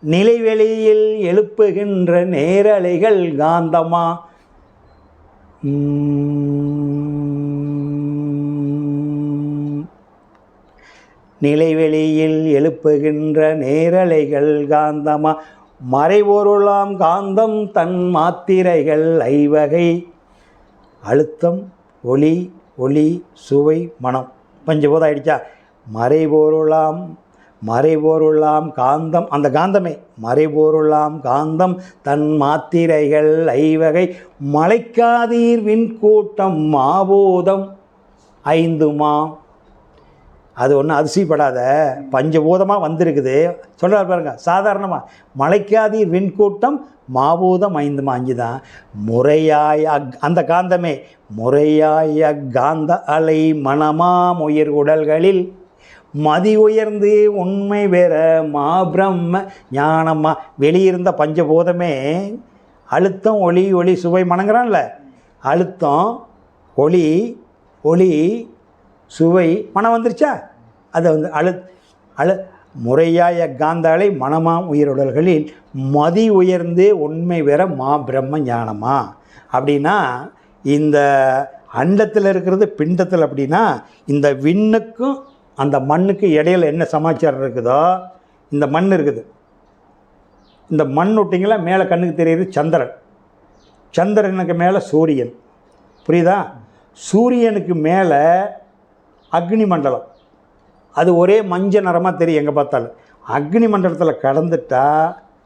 நிலைவெளியில் எழுப்புகின்ற நேரலைகள் காந்தமா, நிலைவெளியில் எழுப்புகின்ற நேரலைகள் காந்தமா, மறைபொருளாம் காந்தம் தன் மாத்திரைகள் ஐவகை, அழுத்தம், ஒளி, ஒளி, சுவை, மனம், பஞ்சபூதம் ஆயிடுச்சா? மறைபொருளாம் காந்தம், அந்த காந்தமே மறைபொருளாம் காந்தம் தன் மாத்திரைகள் ஐவகை, மலைக்காதீர் விண்கூட்டம் மாபூதம் ஐந்துமா. அது ஒன்றும் அதிசயப்படாத, பஞ்சபூதமாக வந்திருக்குது சொல்கிறார் பாருங்க. சாதாரணமாக மலைக்காதீர் விண்கூட்டம் மாபூதம் 5 தான். முறையாய அந்த காந்தமே முறையாய காந்த அலை மனமாம் உயிர் உடல்களில் மதி உயர்ந்து உண்மை பெற மாபிரம்ம ஞானமா. வெளியிருந்த பஞ்சபூதமே அழுத்தம், ஒளி, ஒளி, சுவை, மனங்கிறான்ல. அழுத்தம், ஒளி, ஒளி, சுவை, மனம் வந்துருச்சா? அதை வந்து முறையாய காந்தாலை மனமாம் உயிருடல்களில் மதி உயர்ந்து உண்மை பெற மா பிரம்ம ஞானமா. அப்படின்னா இந்த அண்டத்தில் இருக்கிறது பிண்டத்தில். அப்படின்னா இந்த விண்ணுக்கும் அந்த மண்ணுக்கு இடையில் என்ன சமாச்சாரம் இருக்குதோ, இந்த மண் இருக்குது, இந்த மண் விட்டிங்களா மேலே கண்ணுக்கு தெரியுது சந்திரன், சந்திரனுக்கு மேலே சூரியன், புரியுதா? சூரியனுக்கு மேலே அக்னி மண்டலம், அது ஒரே மஞ்சள் நிறமாக தெரியும் எங்கே பார்த்தாலும். அக்னி மண்டலத்தில் கடந்துட்டா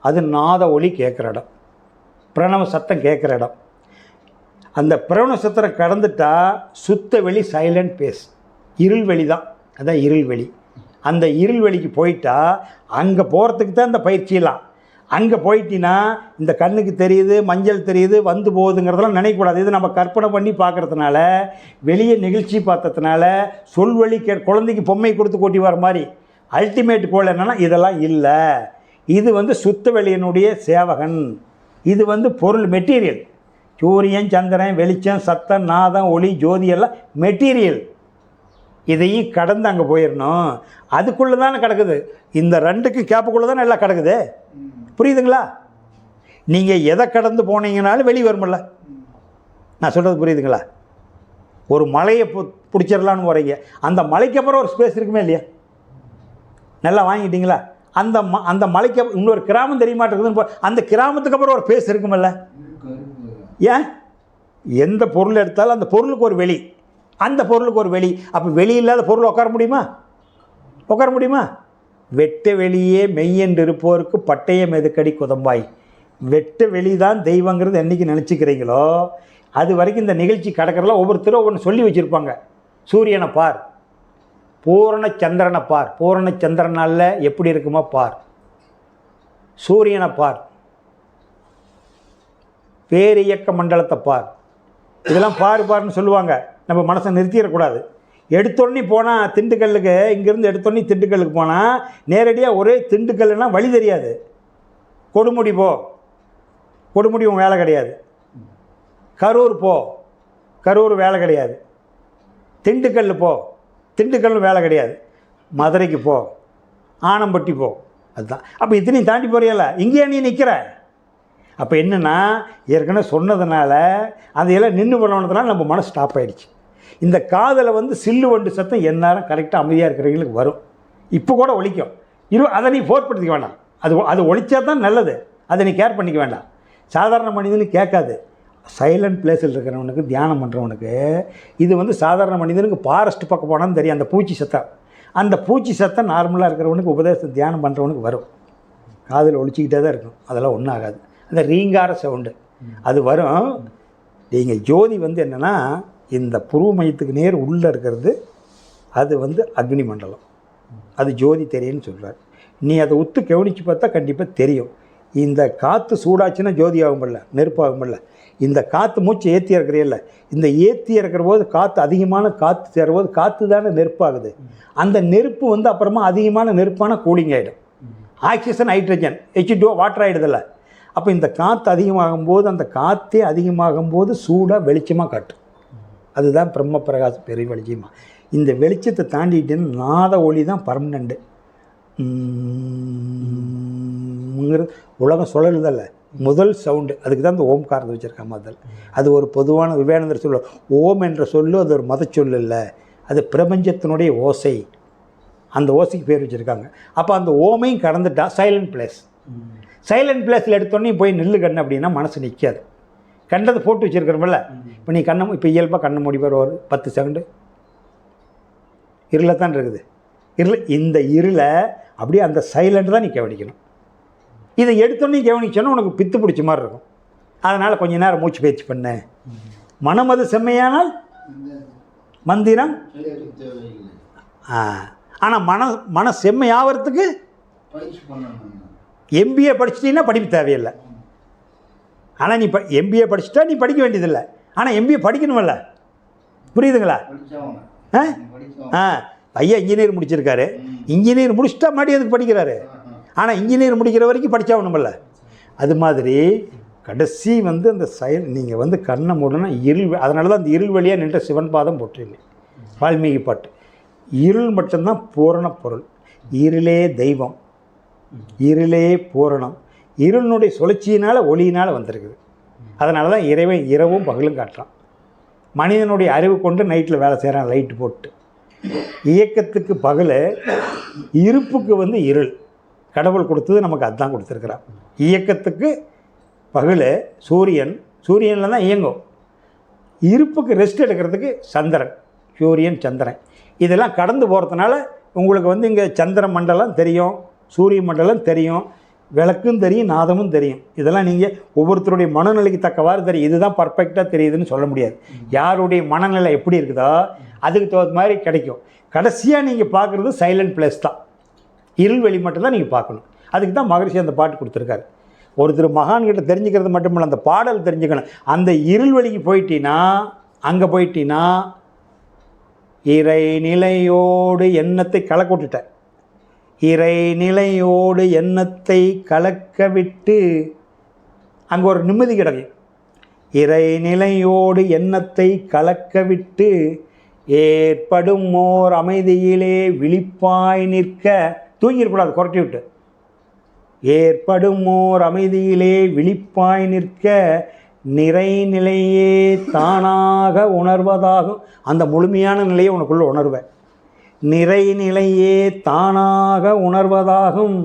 அது நாத ஒளி கேட்குற இடம், பிரணவ சத்தம் கேட்குற இடம். அந்த பிரணவ சத்தத்தை கடந்துட்டா சுத்த வெளி, சைலண்ட் பேஸ், இருள் வெளி தான். அதான் இருள் வெளி. அந்த இருள் வெளிக்கு போயிட்டா அங்கே போகிறதுக்கு தான் இந்த பயிற்சியெல்லாம். அங்கே போயிட்டினா இந்த கண்ணுக்கு தெரியுது, மஞ்சள் தெரியுது, வந்து போகுதுங்கிறதெல்லாம் நினைக்கக்கூடாது. இது நம்ம கற்பனை பண்ணி பார்க்குறதுனால, வெளியே நிகழ்ச்சி பார்த்ததுனால, சொல்வழி குழந்தைக்கு பொம்மை கொடுத்து கொட்டி வர மாதிரி அல்டிமேட் கோல் என்னென்னா இதெல்லாம் இல்லை. இது வந்து சுத்த வெளியினுடைய சேவகன், இது வந்து பொருள், மெட்டீரியல். சூரியன் சந்திரன் வெளிச்சம் சத்தம் நாதம் ஒளி ஜோதி எல்லாம் மெட்டீரியல். இதையும் கடந்து அங்கே போயிடணும். அதுக்குள்ளே தானே கிடக்குது. இந்த ரெண்டுக்கும் கேப்புக்குள்ளே தானே எல்லாம் கிடக்குது. புரியுதுங்களா? நீங்கள் எதை கடந்து போனீங்கனாலும் வெளியே வருமில்ல. நான் சொல்கிறது புரியுதுங்களா? ஒரு மலையை பிடிச்சிடலான்னு போகிறீங்க, அந்த மலைக்கு அப்புறம் ஒரு ஸ்பேஸ் இருக்குமே இல்லையா? நல்லா வாங்கிட்டீங்களா? அந்த மலைக்கு இன்னொரு கிராமம் தெரிய மாட்டேங்குதுன்னு அந்த கிராமத்துக்கு அப்புறம் ஒரு ஸ்பேஸ் இருக்குமில்ல? ஏன்? எந்த பொருள் எடுத்தாலும் அந்த பொருளுக்கு ஒரு வெளி, அந்த பொருளுக்கு ஒரு வெளி. அப்போ வெளி இல்லாத பொருள் உட்கார முடியுமா? உட்கார முடியுமா? வெட்ட வெளியே மெய்யென்று இருப்போருக்கு பட்டயம் எதுக்கடி குதம்பாய். வெட்ட வெளி தான் தெய்வங்கிறது என்றைக்கு நினச்சிக்கிறீங்களோ அது வரைக்கும் இந்த நிகழ்ச்சி கடக்கிறதுல ஒவ்வொருத்தரும் ஒன்று சொல்லி வச்சுருப்பாங்க. சூரியனை பார், பூரண சந்திரனை பார், பூரண சந்திரனால் எப்படி இருக்குமோ பார், சூரியனை பார், பேரியக்க மண்டலத்தை பார், இதெல்லாம் பாருன்னு சொல்லுவாங்க. நம்ம மனசை நிறுத்திடக்கூடாது. எடுத்தோடனே போனால் திண்டுக்கல்லுக்கு, இங்கேருந்து எடுத்தோடனே திண்டுக்கல்லுக்கு போனால் நேரடியாக ஒரே திண்டுக்கல்லுனா வழி தெரியாது. கொடுமுடி போ, கொடுமுடி உன் வேலை கிடையாது. கரூர் போ, கரூர் வேலை கிடையாது. திண்டுக்கல் போ, திண்டுக்கல் வேலை கிடையாது. மதுரைக்கு போ, ஆனம்பட்டி போ, அதுதான். அப்போ இத்தனையும் தாண்டி போறியல்ல, இங்கேயே நீ நிற்கிற. அப்போ என்னென்னா ஏற்கனவே சொன்னதுனால அதையெல்லாம் நின்று பண்ணணுன்றதுனால நம்ம மனசு ஸ்டாப் ஆகிடுச்சு. இந்த காதில் வந்து சில்லு வண்டு சத்தம் எந்நேரம் கரெக்டாக அமைதியாக இருக்கிறவங்களுக்கு வரும். இப்போ கூட ஒழிக்கும். அதை நீ ஃபோர்ஸ்படுத்திக்க வேண்டாம். அது ஒழிச்சா தான் நல்லது. அதை நீ கேர் பண்ணிக்க வேண்டாம். சாதாரண மனிதனுக்கு கேட்காது. சைலண்ட் பிளேஸில் இருக்கிறவனுக்கு, தியானம் பண்ணுறவனுக்கு இது வந்து சாதாரண மனிதனுக்கு ஃபாரஸ்ட் பக்கம் போனான்னு தெரியும். அந்த பூச்சி சத்தம், அந்த பூச்சி சத்தம் நார்மலாக இருக்கிறவனுக்கு உபதேசம் தியானம் பண்ணுறவனுக்கு வரும். காதில் ஒழிச்சிக்கிட்டே தான் இருக்கும். அதெல்லாம் ஒன்றும் ஆகாது. அந்த ரீங்கார சவுண்டு அது வரும். நீங்கள் ஜோதி வந்து என்னென்னா இந்த புருவ மையத்துக்கு நேர் உள்ளே இருக்கிறது அது வந்து அக்னி மண்டலம். அது ஜோதி தெரியும்னு சொல்கிறார். நீ அதை உத்து கவனித்து பார்த்தா கண்டிப்பாக தெரியும். இந்த காற்று சூடாச்சுன்னா ஜோதி ஆகும்ல, நெருப்பாகும்ல. இந்த காற்று மூச்சு ஏற்றி இறக்குறியல்ல, இந்த ஏற்றி இறக்குற போது காற்று அதிகமான காற்று சேரும்போது காற்று தானே நெருப்பாகுது. அந்த நெருப்பு வந்து அப்புறமா அதிகமான நெருப்பான கூலிங் ஆகிடும். ஆக்சிஜன் ஹைட்ரஜன் H2O வாட்டர் ஆகிடுதில்ல. அப்போ இந்த காற்று அதிகமாகும்போது, அந்த காற்றே அதிகமாகும்போது சூடாக வெளிச்சமாக காட்டும். அதுதான் பிரம்ம பிரகாச பெரிய வெளிச்சமாக. இந்த வெளிச்சத்தை தாண்டிட்டுன்னு நாத ஒளி தான் பர்மனண்ட்டு. உலகம் சுழலுதல்ல, முதல் சவுண்டு. அதுக்கு தான் இந்த ஓம்காரத்தை வச்சுருக்காங்க முதல். அது ஒரு பொதுவான விவேகானந்தர் சொல்ல, ஓம் என்ற சொல்லு அது ஒரு மத சொல்லு இல்லை, அது பிரபஞ்சத்தினுடைய ஓசை. அந்த ஓசைக்கு பேர் வச்சுருக்காங்க. அப்போ அந்த ஓமையும் கடந்துட்டா சைலண்ட் பிளேஸ். சைலண்ட் பிளேஸில் எடுத்தோடனே போய் நில்லு கண்ணு அப்படின்னா மனசு நிற்காது. கண்டதை போட்டு வச்சுருக்கிறோம்ல. இப்போ நீ இப்போ இயல்பாக கண்ணை மூடி போகிற ஒரு 10 செகண்டு இருளில் தான் இருக்குது. இந்த இருளை அப்படியே அந்த சைலண்ட் தான் நீ கவனிக்கணும். இதை எடுத்தோடனே கவனிச்சோன்னா உனக்கு பித்து பிடிச்ச மாதிரி இருக்கும். அதனால் கொஞ்சம் நேரம் மூச்சு பயிற்சி பண்ண. மனம் அது செம்மையானால் மந்திரம். ஆனால் மன செம்மையாகிறதுக்கு MBA படிச்சிட்டிங்கன்னா படிப்பு தேவையில்லை. ஆனால் நீ MBA படிச்சுட்டா நீ படிக்க வேண்டியதில்லை. ஆனால் MBA படிக்கணுமில்ல. புரியுதுங்களா? ஐயா இன்ஜினியர் முடிச்சிருக்காரு. இன்ஜினியர் முடிச்சுட்டா மறுபடியும் எதுக்கு படிக்கிறாரு? ஆனால் இன்ஜினியர் முடிக்கிற வரைக்கும் படித்தாகணுமில்ல. அது மாதிரி கடைசி வந்து அந்த நீங்கள் வந்து கண்ணை மூடனா இருள். அதனால தான் அந்த இருள் வழியாக நின்ற சிவன் பாதம் போற்றில்லை வால்மீகி பாட்டு. இருள் மட்டும்தான் பூரண பொருள். இருளே தெய்வம், இருளே பூரணம். இருளினுடைய சுழற்சியினால் ஒளியினால் வந்திருக்குது. அதனால தான் இறைவன் இரவும் பகலும் காட்டுறான். மனிதனுடைய அறிவு கொண்டு நைட்டில் வேலை செய்கிறான் லைட்டு போட்டு. இயக்கத்துக்கு பகல், இருப்புக்கு வந்து இருள். கடவுள் கொடுத்தது நமக்கு அதுதான் கொடுத்துருக்குறான். இயக்கத்துக்கு பகல் சூரியனில் தான் இயங்கும். இருப்புக்கு ரெஸ்ட் எடுக்கிறதுக்கு சந்திரன், சூரியன் சந்திரன். இதெல்லாம் கடந்து போகிறதுனால உங்களுக்கு வந்து இங்கே சந்திர மண்டலம் தெரியும், சூரிய மண்டலம் தெரியும், விளக்கும் தெரியும், நாதமும் தெரியும். இதெல்லாம் நீங்கள் ஒவ்வொருத்தருடைய மனநிலைக்கு தக்கவாறு தெரியும். இதுதான் பர்ஃபெக்டாக தெரியுதுன்னு சொல்ல முடியாது. யாருடைய மனநிலை எப்படி இருக்குதோ அதுக்கு தகுந்த மாதிரி கிடைக்கும். கடைசியாக நீங்கள் பார்க்குறது சைலண்ட் பிளேஸ் தான். இருள்வெளி மட்டும்தான் நீங்கள் பார்க்கணும். அதுக்கு தான் மகரிஷி அந்த பாட்டு கொடுத்துருக்காரு. ஒருத்தர் மகான்கிட்ட தெரிஞ்சுக்கிறது மட்டும் இல்லை, அந்த பாடல் தெரிஞ்சுக்கணும். அந்த இருள்வெளிக்கு போயிட்டீங்கன்னா, அங்கே போயிட்டீங்கன்னா இறை நிலையோடு எண்ணத்தை கலக்க விட்டுட்டேன். இறை நிலையோடு எண்ணத்தை கலக்க விட்டு அங்கே ஒரு நிம்மதி கிடைக்கும். இறைநிலையோடு எண்ணத்தை கலக்கவிட்டு ஏற்படும் ஓர் அமைதியிலே விழிப்பாய் நிற்க. தூங்கிடக்கூடாது, குறைட்டி விட்டு. ஏற்படும் ஓர் அமைதியிலே விழிப்பாய் நிற்க நிறைநிலையே தானாக உணர்வதாகும். அந்த முழுமையான நிலையை உனக்குள்ள உணர்வேன். நிறைநிலையே தானாக உணர்வதாகும்.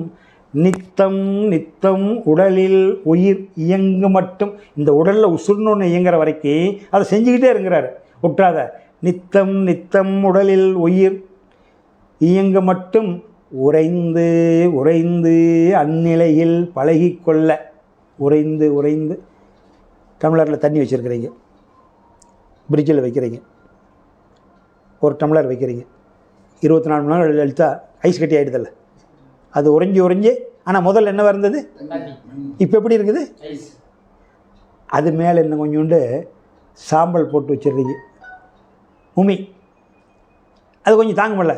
நித்தம் நித்தம் உடலில் உயிர் இயங்கு மட்டும். இந்த உடலில் உசுர்னு ஒன்று இயங்குற வரைக்கும் அதை செஞ்சுக்கிட்டே இருக்கிறாரு, விட்டுறாத. நித்தம் நித்தம் உடலில் உயிர் இயங்கு மட்டும் உறைந்து உறைந்து அந்நிலையில் பழகிக்கொள்ள. உறைந்து உறைந்து டம்ளரில் தண்ணி வச்சுருக்கிறீங்க, பிரிட்ஜில் வைக்கிறீங்க, ஒரு டம்ளர் வைக்கிறீங்க, 24 மணி நேரம் எழுத்தா ஐஸ் கட்டி ஆகிடுதில்ல, அது உறைஞ்சி உறைஞ்சி. ஆனால் முதல்ல என்ன இருந்தது, இப்போ எப்படி இருக்குது? அது மேலே இன்னும் கொஞ்சோண்டு சாம்பல் போட்டு வச்சிடுறீங்க, உமி. அது கொஞ்சம் தாங்க முடியல,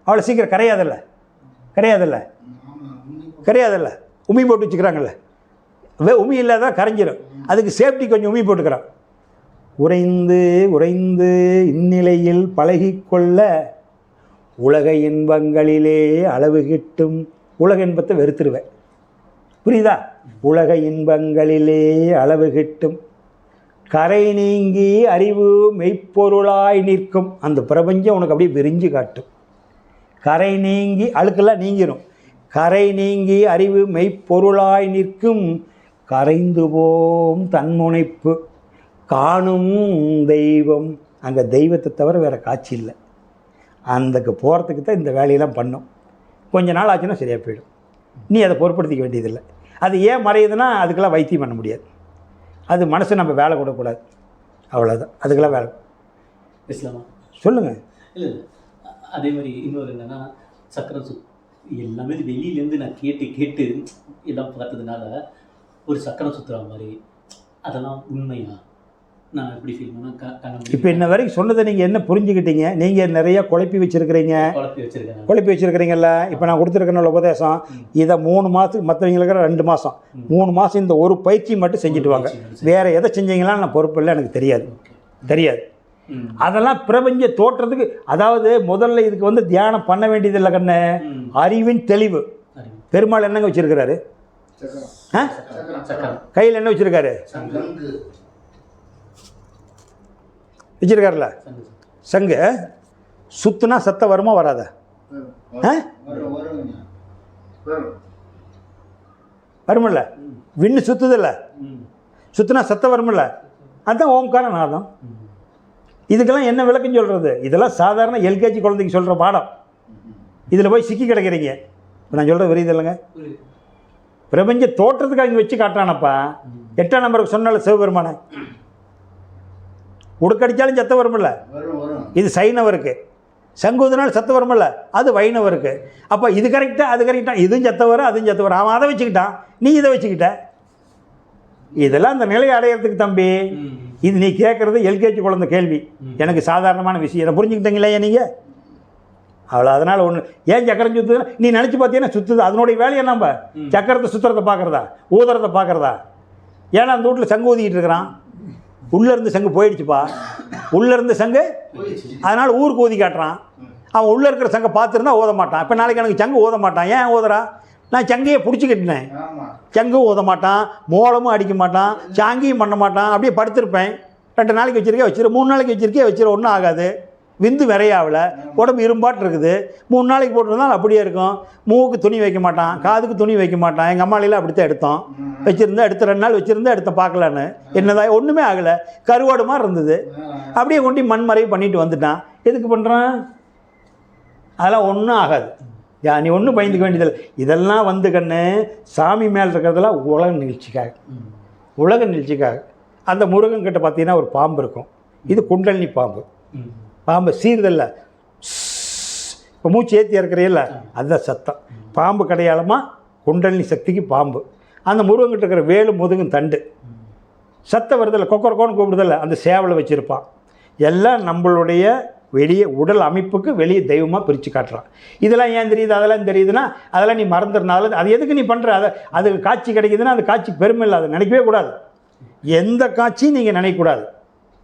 அவ்வளோ சீக்கிரம் கரையாதில்ல, கரையாதில்ல, கரையாதில்ல. உமி போட்டு வச்சுக்கிறாங்கல்ல, உமி இல்லாத கரைஞ்சிடும். அதுக்கு சேஃப்டி கொஞ்சம் உமி போட்டுக்கிறான். உறைந்து உறைந்து இந்நிலையில் பழகிக்கொள்ள உலக இன்பங்களிலே அளவு கிட்டும். உலக இன்பத்தை வெறுத்துருவேன், புரியுதா? உலக இன்பங்களிலே அளவு கிட்டும். கரை நீங்கி அறிவு மெய்ப்பொருளாய் நிற்கும். அந்த பிரபஞ்சம் உனக்கு அப்படியே விரிஞ்சு காட்டும். கரை நீங்கி, அழுக்கெல்லாம் நீங்கிடும். கரை நீங்கி அறிவு மெய்ப்பொருளாய் நிற்கும். கரைந்து போம் தன்முனைப்பு காணும் தெய்வம். அங்கே தெய்வத்தை தவிர வேறு காட்சி இல்லை. அந்தக்கு போகிறதுக்கு தான் இந்த வேலையெல்லாம் பண்ணும். கொஞ்ச நாள் ஆச்சுன்னா சரியாக போயிடும். நீ அதை பொருட்படுத்திக்க வேண்டியதில்லை. அது ஏன் மறையுதுன்னா அதுக்கெல்லாம் வைத்தியம் பண்ண முடியாது. அது மனசு நம்ம வேலை கொடுக்கக்கூடாது, அவ்வளோதான். அதுக்கெல்லாம் வேலை பேசலாமா? சொல்லுங்கள். இல்லை இல்லை, அதே மாதிரி இன்னொரு என்னென்னா, சக்கரை எல்லாமே வெளியிலேருந்து நான் கேட்டு கேட்டு எல்லாம் பார்த்ததுனால ஒரு சக்கரை சுற்றுற மாதிரி அதெல்லாம் உண்மையா நான் எப்படி ஃபீல் பண்ணேன். இப்போ இன்ன வரைக்கும் சொன்னதை நீங்கள் என்ன புரிஞ்சுக்கிட்டீங்க? நீங்கள் நிறைய குழப்பி வச்சுருக்கிறீங்க, குழப்பி வச்சுருக்கிறீங்கல்ல. இப்போ நான் கொடுத்துருக்கேன் உபதேசம், இதை 3 மாதத்துக்கு, மற்றவங்களுக்கு 2 மாதம், 3 மாதம் இந்த ஒரு பயிற்சி மட்டும் செஞ்சுட்டு வாங்க. வேறு எதை செஞ்சீங்களா நான் பொறுப்பு இல்லை, எனக்கு தெரியாது, தெரியாது. அதெல்லாம் பிரபஞ்ச தோற்றத்துக்கு. அதாவது முதல்ல இதுக்கு வந்து தியானம் பண்ண வேண்டியதில்லை கண்ணு, அறிவின் தெளிவு. பெருமாள் என்னங்க வச்சுருக்கிறாரு? கையில் என்ன வச்சுருக்காரு? வச்சிருக்காருல சங்கு. சுத்துனா சத்தம் வருமா வராத? வருமில்ல? விண்ணு சுத்துதில்ல, சுத்துனா சத்தம் வருமில்ல? அதுதான் ஓம்கார நாதம். இதுக்கெல்லாம் என்ன விளக்கம் சொல்கிறது? இதெல்லாம் சாதாரண எல்கேஜி குழந்தைக்கு சொல்கிற பாடம். இதில் போய் சிக்கி கிடக்கிறீங்க. இப்போ நான் சொல்கிறது புரியுது இல்லைங்க? பிரபஞ்ச தோற்றத்துக்கு அங்கே வச்சு காட்டுறானப்பா. 8ஆம் நம்பருக்கு சொன்னால சிவபெருமான உடுக்கடிச்சாலும் சத்தம் வருமில்ல? இது சைனவருக்கு. சங்குதனால் சத்தம் வருமில்ல? அது வைணவருக்கு. அப்போ இது கரெக்டாக, அது கரெக்டாக, இதுவும் சத்தம் வரும், அதுவும் சத்தம் வரும். அவன் அதை வச்சுக்கிட்டான், நீ இதை வச்சுக்கிட்ட. இதெல்லாம் அந்த நிலையை அடையிறதுக்கு தம்பி. இது நீ கேட்குறது எல்கேஜி குழந்தை கேள்வி. எனக்கு சாதாரணமான விஷயம். இதை புரிஞ்சுக்கிட்டீங்களா நீங்கள்? அவ்வளோ. அதனால் ஒன்று, ஏன் சக்கரம் சுற்றுதுன்னா நீ நினச்சி பார்த்தீங்கன்னா சுற்றுது. அதனுடைய வேலையை நம்ம சக்கரத்தை சுற்றுறதை பார்க்குறதா, ஊதுறதை பார்க்குறதா? ஏன்னா அந்த வீட்டில் சங்கு ஊதிக்கிட்டு இருக்கிறான், உள்ளேருந்து சங்கு போயிடுச்சுப்பா, உள்ளேருந்து சங்கு, அதனால் ஊருக்கு ஊதி காட்டுறான். அவன் உள்ளே இருக்கிற சங்கை பார்த்துருந்தா ஓத மாட்டான். இப்போ நாளைக்கு எனக்கு சங்கு ஓத மாட்டான். ஏன் ஓதுறா? நான் சங்கையை பிடிச்சிக்கிட்டேன். சங்கும் ஓத மாட்டான், மோளமும் அடிக்க மாட்டான், சாங்கியும் பண்ண மாட்டான். அப்படியே படுத்திருப்பேன். 2 நாளைக்கு வச்சுருக்கே வச்சிரு, 3 நாளைக்கு வச்சுருக்கே வச்சிரு, ஒன்றும் ஆகாது. விந்து விரையாவில், உடம்பு இரும்பாட்டு இருக்குது. 3 நாளைக்கு போட்டிருந்தாலும் அப்படியே இருக்கும். மூக்கு துணி வைக்க மாட்டான், காதுக்கு துணி வைக்க மாட்டான். எங்கள் அம்மாலையெல்லாம் அப்படித்தான் எடுத்தோம், வச்சுருந்தா எடுத்து 2 நாள் வச்சுருந்தா எடுத்த பார்க்கலான்னு. என்னதான் ஒன்றுமே ஆகலை, கருவாடு மாதிரி இருந்தது. அப்படியே கொண்டு மண்மறைவு பண்ணிட்டு வந்துட்டான். எதுக்கு பண்ணுறான்? அதெல்லாம் ஒன்றும் ஆகாது. நீ ஒன்றும் பயந்துக்க வேண்டியதில்லை. இதெல்லாம் வந்து கண்ணு சாமி மேலே இருக்கிறதெல்லாம் உலக நிகழ்ச்சிக்காக, உலக நிகழ்ச்சிக்காக. அந்த முருகன் கிட்ட பார்த்தீங்கன்னா ஒரு பாம்பு இருக்கும். இது குண்டலினி பாம்பு. பாம்பு சீர்தல்ல, இப்போ மூச்சு ஏற்றி இறக்குறையில்ல, அதுதான் சத்தம். பாம்பு கடையாளமாக குண்டலினி சக்திக்கு பாம்பு. அந்த முருகன்கிட்ட இருக்கிற வேலு முதுகும் தண்டு. சத்தம் வருதில்ல, கொக்கரக்கோன்னு கூப்பிடுதில்ல, அந்த சேவலை வச்சுருப்பான். எல்லாம் நம்மளுடைய வெளியே உடல் அமைப்புக்கு வெளியே தெய்வமாக பிரித்து காட்டுறான். இதெல்லாம் ஏன் தெரியுது, அதெல்லாம் தெரியுதுன்னா அதெல்லாம் நீ மறந்துடுனால அது எதுக்கு நீ பண்ணுற? அது காட்சி கிடைக்குதுன்னா அது காட்சி பெருமை இல்லை, அதை நினைக்கவே கூடாது. எந்த காட்சியும் நீங்கள் நினைக்கக்கூடாது.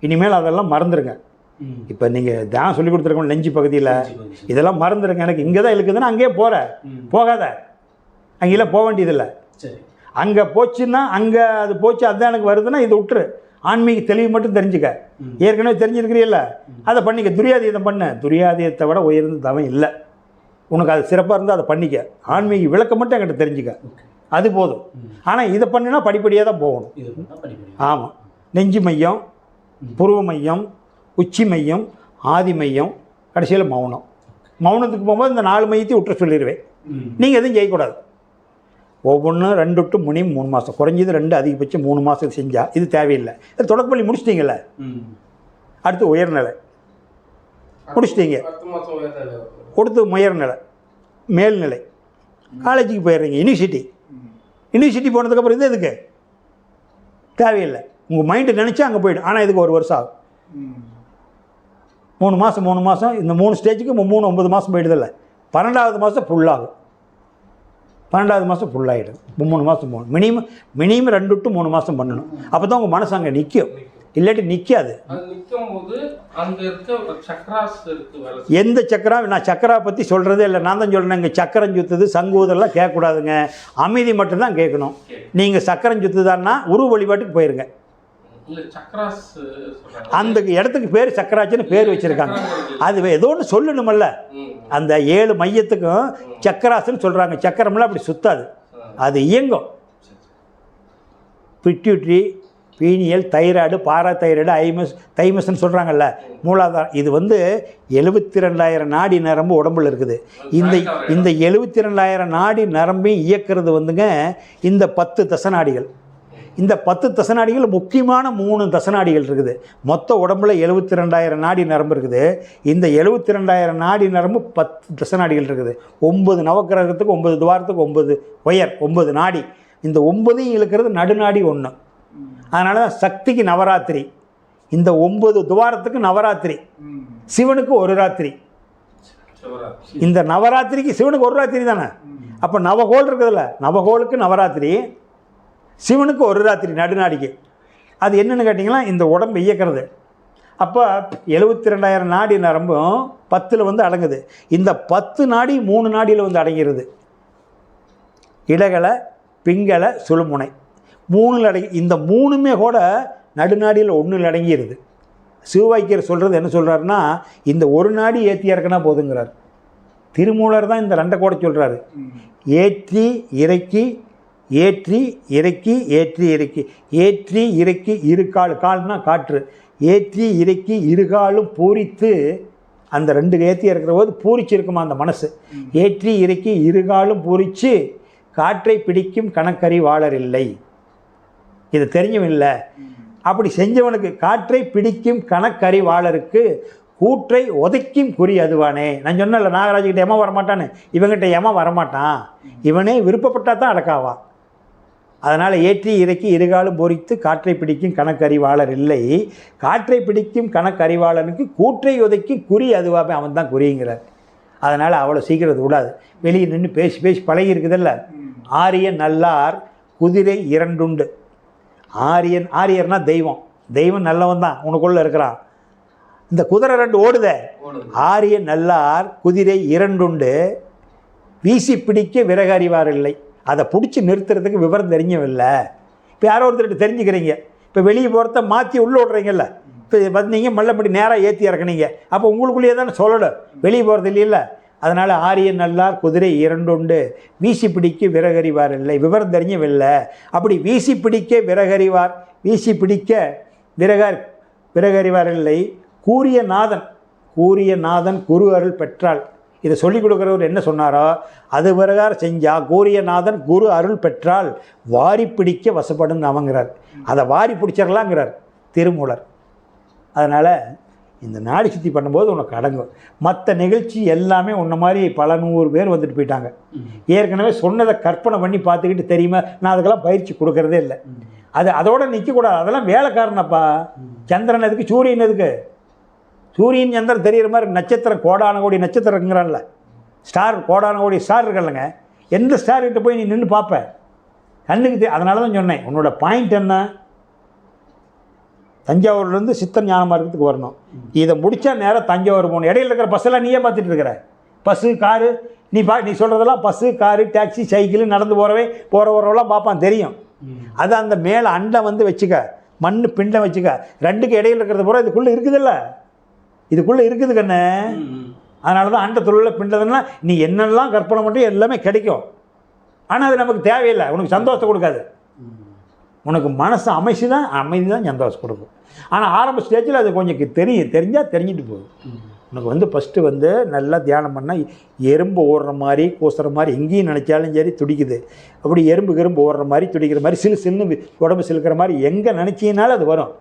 இனிமேல் அதெல்லாம் மறந்துடுங்க. இப்போ நீங்கள் தான் சொல்லி கொடுத்துருக்கோம் நெஞ்சு பகுதியில், இதெல்லாம் மறந்துடுங்க. எனக்கு இங்கே தான் இருக்குதுன்னா அங்கேயே போகாத, அங்கெல்லாம் போக வேண்டியதில்லை. அங்கே போச்சுன்னா அங்கே அது போச்சு, அதுதான் எனக்கு வருதுன்னா இதை விட்டுரு. ஆன்மீக தெளிவு மட்டும் தெரிஞ்சுக்க. ஏற்கனவே தெரிஞ்சிருக்கிறீல்ல, அதை பண்ணிக்க. துரியாதீதம் பண்ண. துரியாதீதத்தை விட உயர்ந்த தவம் இல்லை. உனக்கு அது சிறப்பாக இருந்தால் அதை பண்ணிக்க. ஆன்மீக விளக்கம் மட்டும் என்கிட்ட தெரிஞ்சுக்க, அது போதும். ஆனால் இதை பண்ணினா படிப்படியாக தான் போகணும். ஆமாம். நெஞ்சு மையம், புருவ மையம், உச்சி மையம், ஆதி மையம், கடைசியில் மௌனம். மௌனத்துக்கு போகும்போது இந்த 4 மையத்தையும் விட்டு சொல்லிடுவேன். நீங்கள் எதுவும் செய்யக்கூடாது. ஒவ்வொன்றும் 2 to 3 மாதம், குறைஞ்சது 2, அதிகபட்சம் 3 மாதம் செஞ்சால் இது தேவையில்லை. தொடக்கப்பள்ளி முடிச்சிட்டிங்கல்ல, அடுத்து உயர்நிலை முடிச்சிட்டிங்க, கொடுத்து உயர்நிலை, மேல்நிலை, காலேஜுக்கு போயிடுறீங்க, யூனிவர்சிட்டி போனதுக்கப்புறம் இது எதுக்கு தேவையில்லை. உங்கள் மைண்டு நினச்சா அங்கே போய்டும். ஆனால் இதுக்கு 1 வருஷம் ஆகும். 3 மாதம் இந்த 3 ஸ்டேஜுக்கு 9 மாதம் போயிடுதில்ல. 12வது மாதம் ஃபுல்லாகும். 12வது மாதம் ஃபுல்லாகிடும். 3 மாதம் போகணும். மினிமம் 2 to 3 மாதம் பண்ணணும். அப்போ தான் உங்கள் மனசு அங்கே நிற்கும். இல்லாட்டி நிற்காது. எந்த சக்கரா, நான் சக்கரா பற்றி சொல்கிறதே இல்லை. நான் தான் சொல்கிறேன், இங்கே சக்கரம் சுற்றுது சங்கூதெல்லாம் கேட்கக்கூடாதுங்க. அமைதி மட்டும்தான் கேட்கணும். நீங்கள் சக்கரம் சுற்றுதான்னா உருவ வழிபாட்டுக்கு போயிருங்க. அந்த இடத்துக்கு பேர் சக்கராச்சின்னு பேர் வச்சுருக்காங்க. அது ஏதோ ஒன்று சொல்லணுமல்ல. அந்த 7 மையத்துக்கும் சக்கராசுன்னு சொல்கிறாங்க. சக்கரம்லாம் அப்படி சுத்தாது, அது இயங்கும். பிட்யூட்ரி, பீனியல், தைராய்டு, பாராதைராய்டு, தைமஸ்ன்னு சொல்கிறாங்கல்ல, மூலாதாரம். இது 72,000 நாடி நரம்பு உடம்புல இருக்குது. இந்த 72,000 நாடி நரம்பையும் இயக்கிறது இந்த 10 தசநாடிகள். இந்த 10 தசநாடிகள் முக்கியமான 3 தசநாடிகள் இருக்குது. மொத்த உடம்புல 72,000 நாடி நரம்பு இருக்குது. இந்த 72,000 நாடி நரம்பு 10 தசநாடிகள் இருக்குது. 9 நவக்கிரகத்துக்கு 9 துவாரத்துக்கு 9 ஒயர், 9 நாடி. இந்த 9ஐயும் இழுக்கிறது நடுநாடி 1. அதனால தான் சக்திக்கு நவராத்திரி, இந்த 9 துவாரத்துக்கு நவராத்திரி, சிவனுக்கு 1 ராத்திரி. இந்த நவராத்திரிக்கு சிவனுக்கு 1 ராத்திரி தானே. அப்போ நவகோள் இருக்குதுல்ல, நவகோளுக்கு நவராத்திரி, சிவனுக்கு 1 ராத்திரி நடுநாடிக்கு. அது என்னென்னு கேட்டிங்கன்னா இந்த உடம்பு இயக்கிறது. அப்போ 72,000 நாடி நரம்பும் 10ல் அடங்குது. இந்த 10 நாடி 3 நாடியில் அடங்கிறது. இடகலை, பிங்கலை, சுழுமுனை 3ல் அடங்கி. இந்த 3மே கூட நடுநாடியில் 1ல் அடங்கிடுது. சிவவாக்கியர் சொல்கிறது என்ன சொல்கிறாருன்னா, இந்த 1 நாடி ஏற்றி இறக்குனா போதுங்கிறார். திருமூலர் தான் இந்த 2 கூட சொல்கிறாரு. ஏற்றி இறக்கி, ஏற்றி இறக்கி, ஏற்றி இறக்கி, ஏற்றி இறக்கி இருகால், கால்னா காற்று, ஏற்றி இறக்கி இருகாலும் பூரித்து. அந்த 2 ஏற்றி இறக்குற போது பூரிச்சிருக்குமா அந்த மனசு. ஏற்றி இறக்கி இருகாலும் பூரித்து காற்றை பிடிக்கும் கணக்கறிவாளர் இல்லை. இது தெரிஞ்சவன் இல்லை. அப்படி செஞ்சவனுக்கு காற்றை பிடிக்கும் கணக்கறிவாளருக்கு கூற்றை உதைக்கும் குறி அதுவானே. நான் சொன்னல, நாகராஜ்கிட்ட ஏமா வரமாட்டான்னு. இவங்கிட்ட ஏமா வரமாட்டான். இவனே விருப்பப்பட்டால் தான் அடக்காவான். அதனால் ஏற்றி இறக்கி இருகாலும் பொறித்து காற்றை பிடிக்கும் கணக்கறிவாளர் இல்லை. காற்றை பிடிக்கும் கணக்கறிவாளனுக்கு கூற்றை உதைக்கி குறி அதுவாக அவன் தான் குறிங்கிறார். அதனால் அவ்வளோ சீக்கிரம் விடாது. வெளியே நின்று பேசி பேசி பழகி இருக்குதில்ல. ஆரிய நல்லார் குதிரை 2 உண்டு. ஆரியர்னா தெய்வம் நல்லவன் தான் உனக்குள்ளே இருக்கிறான். இந்த குதிரை 2 ஓடுதே. ஆரிய நல்லார் குதிரை 2 உண்டு, வீசி பிடிக்க விறகு அறிவார் இல்லை. அதை பிடிச்சி நிறுத்துறதுக்கு விவரம் தெரிஞ்சவில்லை. இப்போ யாரோ ஒருத்தர் தெரிஞ்சுக்கிறீங்க. இப்போ வெளியே போகிறத மாற்றி உள்ளே விட்றீங்கல்ல. இப்போ வந்தீங்க மல்லப்படி நேராக ஏற்றி இறக்குனீங்க. அப்போ உங்களுக்குள்ளேயே தானே சொல்லணும், வெளியே போகிறது இல்லையில்ல. அதனால் ஆரிய நல்லார் குதிரை 2 உண்டு, வீசி பிடிக்க விறகறிவார் இல்லை. விவரம் தெரிஞ்சவில்லை. அப்படி வீசி பிடிக்க விறகறிவார், வீசி பிடிக்க விறகறிவார் இல்லை. கூறிய நாதன் குரு அருள் பெற்றால். இதை சொல்லிக் கொடுக்குறவர் என்ன சொன்னாரோ அது பிரகாரம் செஞ்சால் கூறிய நாதன் குரு அருள் பெற்றால் வாரி பிடிக்க வசப்படும் அவங்கிறார். அதை வாரி பிடிச்சிடலாங்கிறார் திருமூலர். அதனால் இந்த நாடி சுற்றி பண்ணும்போது உனக்கு அடங்கும். மற்ற நிகழ்ச்சி எல்லாமே உன்ன மாதிரி பல 100 பேர் வந்துட்டு போயிட்டாங்க. ஏற்கனவே சொன்னதை கற்பனை பண்ணி பார்த்துக்கிட்டு தெரியுமா, நான் அதுக்கெல்லாம் பயிற்சி கொடுக்கறதே இல்லை. அதோட நிற்கக்கூடாது. அதெல்லாம் வேலைக்காரனப்பா. சந்திரன் எதுக்கு, சூரியன் எதுக்கு? சூரியன் சந்திரன் தெரிகிற மாதிரி நட்சத்திரம் கோடான கோடி நட்சத்திரம் இருக்குங்கிறான்ல, ஸ்டார் கோடான கோடி ஸ்டார் இருக்கல்லங்க. எந்த ஸ்டார்கிட்ட போய் நீ நின்று பார்ப்ப கண்ணுக்கு அதனால தான் சொன்னேன், உன்னோட பாயிண்ட் என்ன, தஞ்சாவூர்லேருந்து சித்தர் ஞான மார்க்கத்துக்கு வரணும். இதை முடித்தா நேராக தஞ்சாவூர் போகணும். இடையில இருக்கிற பஸ்ஸெல்லாம் நீயே பார்த்துட்டு இருக்கிற. பஸ்ஸு காரு நீ சொல்கிறதெல்லாம் பஸ்ஸு காரு டாக்ஸி சைக்கிள் நடந்து போகிறவரெல்லாம் பார்ப்பான், தெரியும். அது அந்த மேலே அண்டை வந்து வச்சுக்க, மண் பிண்டை வச்சுக்க. ரெண்டுக்கு இடையில இருக்கிறது பூரா இதுக்குள்ளே இருக்குதுல்ல, இதுக்குள்ளே இருக்குது கண்ணு. அதனால தான் அண்டை தொழிலில் பிண்டதுன்னா நீ என்னெல்லாம் கற்பனை பண்ணுறியோ எல்லாமே கிடைக்கும். ஆனால் அது நமக்கு தேவையில்லை, உனக்கு சந்தோஷத்தை கொடுக்காது. உனக்கு மனசு அமைதி தான் சந்தோஷம் கொடுக்கும். ஆனால் ஆரம்ப ஸ்டேஜில் அது கொஞ்சம் தெரிஞ்சால் தெரிஞ்சிட்டு போகுது. உனக்கு வந்து ஃபஸ்ட்டு வந்து நல்லா தியானம் பண்ணால் எறும்பு ஓடுற மாதிரி கூசுற மாதிரி எங்கேயும் நினச்சாலும் சரி துடிக்குது. அப்படி எறும்பு ஓடுற மாதிரி துடிக்கிற மாதிரி சிலுன்னு உடம்பு சிலுக்கிற மாதிரி எங்கே நினச்சினாலும் அது வரும்.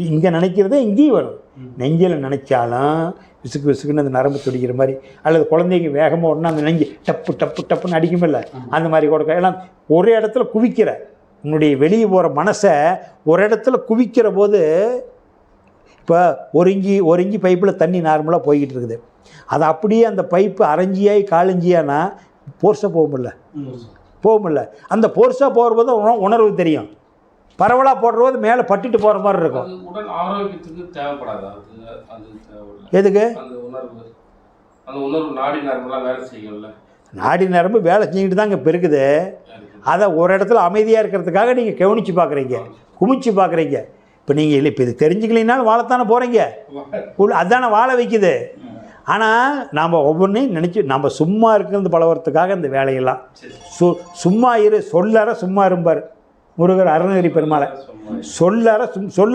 இங்கே நினைக்கிறதே இங்கேயும் வரும். நெஞ்சில் நினச்சாலும் விசுக்குன்னு அந்த நரம்பு துடிக்கிற மாதிரி, அல்லது குழந்தைங்க வேகமாக ஓடனா அந்த நெஞ்சு டப்புன்னு அடிக்குமில்ல, அந்த மாதிரி கொடுக்க எல்லாம் ஒரே இடத்துல குவிக்கிற உன்னுடைய வெளியே போகிற மனசை ஒரு இடத்துல குவிக்கிற போது, இப்போ ஒரு இஞ்சி பைப்பில் தண்ணி நார்மலாக போய்கிட்டு இருக்குது. அது அப்படியே அந்த பைப்பு அரைஞ்சியாகி காலஞ்சியானா போர்ஸாக போகுமில்ல. அந்த போர்ஸாக போகிற போது உணர்வு தெரியும். பரவலாக போடுற போது மேலே பட்டுட்டு போகிற மாதிரி இருக்கும். உடல் ஆரோக்கியத்துக்கு தேவைப்படாது. எதுக்கு? அந்த உணர்வு நாடி நரம்புலாம் வேலை செய்யும்ல. நாடி நரம்பு வேலை செஞ்சுக்கிட்டு தான் இங்கே பெருக்குது. அதை ஒரு இடத்துல அமைதியாக இருக்கிறதுக்காக நீங்கள் கவனித்து பார்க்குறீங்க, குமிச்சு பார்க்குறீங்க. இப்போ நீங்கள் இல்லை, இப்போ இது தெரிஞ்சுக்கலினாலும் வாழத்தானே போகிறீங்க, அதுதானே வாழ வைக்குது. ஆனால் நாம் ஒவ்வொன்றையும் நினச்சி நம்ம சும்மா இருக்கிறது பழகிறதுக்காக இந்த வேலையெல்லாம் சும்மா இரு, சொல்லற சும்மா இருப்பார் முருகர் அருணகிரி பெருமாளை. சொல்ல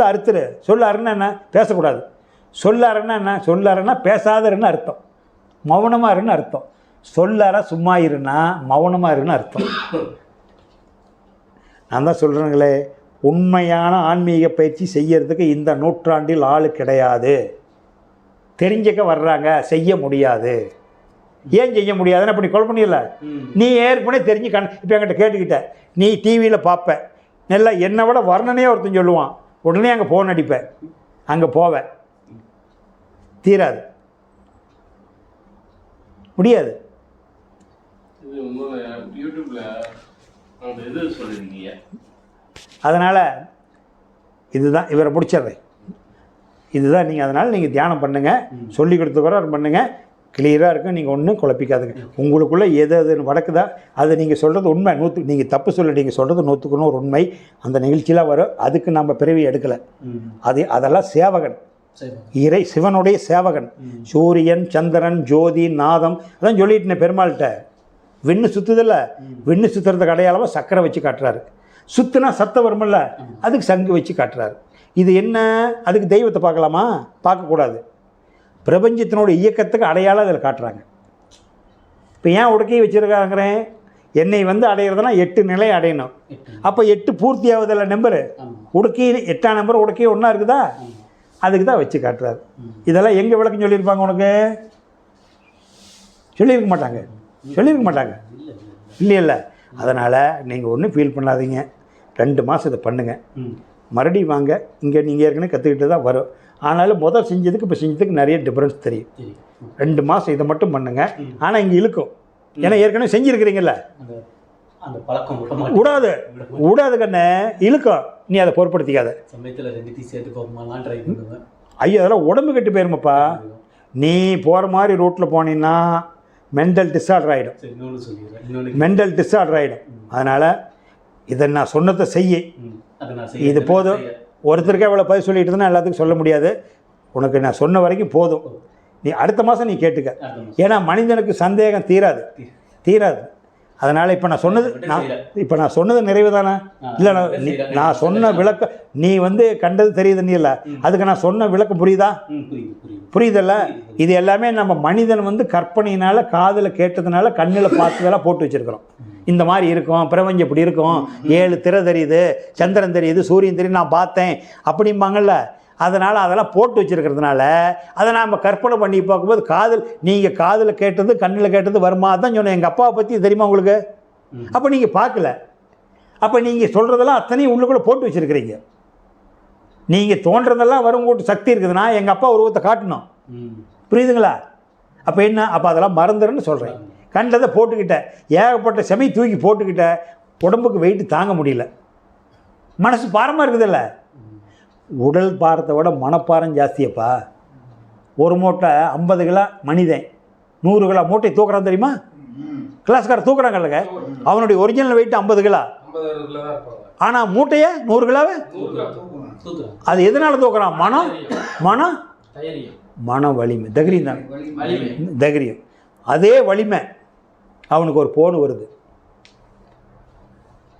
அறுத்துரு. சொல்ல அருன்னா என்ன? பேசக்கூடாது. சொல்ல அறன்னா என்ன? சொல்ல அறன்னா பேசாதருன்னு அர்த்தம், மௌனமாக இருன்னு அர்த்தம். சொல்லற சும்மா இருன்னா மௌனமாக இருன்னு அர்த்தம். நான் தான் சொல்கிறேங்களே, உண்மையான ஆன்மீக பயிற்சி செய்யறதுக்கு இந்த நூற்றாண்டில் ஆள் கிடையாது. தெரிஞ்சுக்க வர்றாங்க, செய்ய முடியாது. ஏன் செய்ய முடியாதுன்னு அப்படி கொலை பண்ணிடல. நீ ஏற்கனவே தெரிஞ்சு இப்போ என்கிட்ட கேட்டுக்கிட்ட, நீ டிவியில் பார்ப்ப, நல்லா என்னை விட வர்ணனையே ஒருத்தன் சொல்லுவான், உடனே அங்கே ஃபோன் அடிப்பேன், அங்கே போவேன். தீராது, முடியாது. அதனால் இதுதான் இவரை பிடிச்சிட்றேன். இதுதான் நீங்கள், அதனால் நீங்கள் தியானம் பண்ணுங்கள், சொல்லி கொடுத்துக்கிற பண்ணுங்கள், கிளியராக இருக்கும். நீங்கள் ஒன்றும் குழப்பிக்காதுங்க. உங்களுக்குள்ளே எதுன்னு வடக்குதா அதை நீங்கள் சொல்கிறது உண்மை. நீங்கள் தப்பு சொல்ல, நீங்கள் சொல்கிறது 100க்கு 100 உண்மை. அந்த நிகழ்ச்சியெலாம் வரும். அதுக்கு நம்ம பிறவி எடுக்கலை. அதெல்லாம் சேவகன், இறை சிவனுடைய சேவகன். சூரியன், சந்திரன், ஜோதி, நாதம், அதான் சொல்லிட்டேன் பெருமாள்கிட்ட. விண்ணு சுற்றுதில்ல, விண்ணு சுற்றுறதுக்கு அடையாளமாக சக்கரை வச்சு காட்டுறாரு. சுற்றுனா சத்தம் வருமில்ல, அதுக்கு சங்கு வச்சு காட்டுறாரு. இது என்ன? அதுக்கு தெய்வத்தை பார்க்கலாமா? பார்க்கக்கூடாது. பிரபஞ்சத்தினுடைய இயக்கத்துக்கு அடையாளம் அதில் காட்டுறாங்க. இப்போ ஏன் உடக்கையை வச்சுருக்காங்கிறேன்? என்னை வந்து அடையிறதுனா 8 நிலை அடையணும். அப்போ 8 பூர்த்தி ஆகுதில்ல நம்பரு. உடுக்கி 8ஆம் நம்பர் உடக்கி ஒன்றா இருக்குதா? அதுக்கு தான் வச்சு காட்டுறாரு. இதெல்லாம் எங்கே விளக்கம் சொல்லியிருப்பாங்க உனக்கு? சொல்லியிருக்க மாட்டாங்க. இல்லையில்ல. அதனால் நீங்கள் ஒன்றும் ஃபீல் பண்ணாதீங்க. 2 மாதம் இதை பண்ணுங்கள், மறுபடியும் வாங்க. இங்கே நீங்கள் ஏற்கனவே கற்றுக்கிட்டு தான் வரும். ஆனாலும் முதல் செஞ்சதுக்கு இப்போ செஞ்சதுக்கு நிறைய டிஃப்ரென்ஸ் தெரியும். 2 மாதம் இதை மட்டும் பண்ணுங்கள். ஆனால் இங்கே இழுக்கும், ஏன்னா ஏற்கனவே செஞ்சுருக்கிறீங்கல்ல. அந்த பழக்கம் விடாது கண்ணே, இழுக்கும். நீ அதை பொருட்படுத்திக்காத. சமயத்தில் 2 சேர்த்து போகமாலாம் ட்ரை பண்ணுவேன். ஐயோ, அதெல்லாம் உடம்பு கெட்டு போயிருமாப்பா. நீ போகிற மாதிரி ரோட்டில் போனீங்கன்னா மென்டல் டிஸார்டர் ஆகிடும். அதனால் இதை நான் சொன்னதை செய்ய, இது போதும். ஒருத்தருக்கே இவ்வளோ பதில் சொல்லிட்டு தான் எல்லாத்துக்கும் சொல்ல முடியாது. உனக்கு நான் சொன்ன வரைக்கும் போதும். நீ அடுத்த மாதம் நீ கேட்டுக்க. ஏன்னா மனிதனுக்கு சந்தேகம் தீராது. அதனால் இப்போ நான் சொன்னது நிறைவு தானே? இல்லை, நான் சொன்ன விளக்கம் நீ வந்து கண்டது தெரியுது நீ இல்லை, அதுக்கு நான் சொன்ன விளக்கம் புரியுதல்ல? இது எல்லாமே நம்ம மனிதன் வந்து கற்பனையினால் காதில் கேட்டதுனால கண்ணில் பார்த்ததெல்லாம் போட்டு வச்சுருக்கிறோம். இந்த மாதிரி இருக்கும், பிரபஞ்சம் இப்படி இருக்கும், 7 திரை தெரியுது, சந்திரன் தெரியுது, சூரியன் தெரியுது, நான் பார்த்தேன் அப்படிம்பாங்கள்ல. அதனால் அதெல்லாம் போட்டு வச்சுருக்கிறதுனால அதை நாம் கற்பனை பண்ணி பார்க்கும்போது நீங்கள் காதில் கேட்டது கண்ணில் கேட்டது வருமா? தான் சொன்னேன். எங்கள் அப்பாவை பற்றி தெரியுமா உங்களுக்கு? அப்போ நீங்கள் பார்க்கல. அப்போ நீங்கள் சொல்கிறதெல்லாம் அத்தனையும் உள்ளுக்குள்ளே போட்டு வச்சுருக்கிறீங்க. நீங்கள் தோன்றதெல்லாம் வரும் கூட்டு சக்தி இருக்குதுன்னா எங்கள் அப்பா உருவத்தை காட்டணும். புரியுதுங்களா? அப்போ என்ன? அப்போ அதெல்லாம் மறந்துடுன்னு சொல்கிறேன். கண்டதை போட்டுக்கிட்டேன், ஏகப்பட்ட செமை தூக்கி போட்டுக்கிட்டேன், உடம்புக்கு வெயிட்டு தாங்க முடியல, மனசு பாரமாக இருக்குதில்ல. உடல் பாரத்தை விட மனப்பாரம் ஜாஸ்தியப்பா. ஒரு மூட்டை 50 கிலோ மனிதன் 100 கிலோ மூட்டை தூக்குறான் தெரியுமா? கிளாஸ்கார தூக்குறாங்கல்லங்க, அவனுடைய ஒரிஜினல் வெயிட் 50 கிலோ. ஆனால் மூட்டையை 100 கிலோவே அது எதனால தூக்குறான்? மன வலிமை, தைரியம் தானே, தைரியம். அதே வலிமை அவனுக்கு ஒரு ஃபோன் வருது.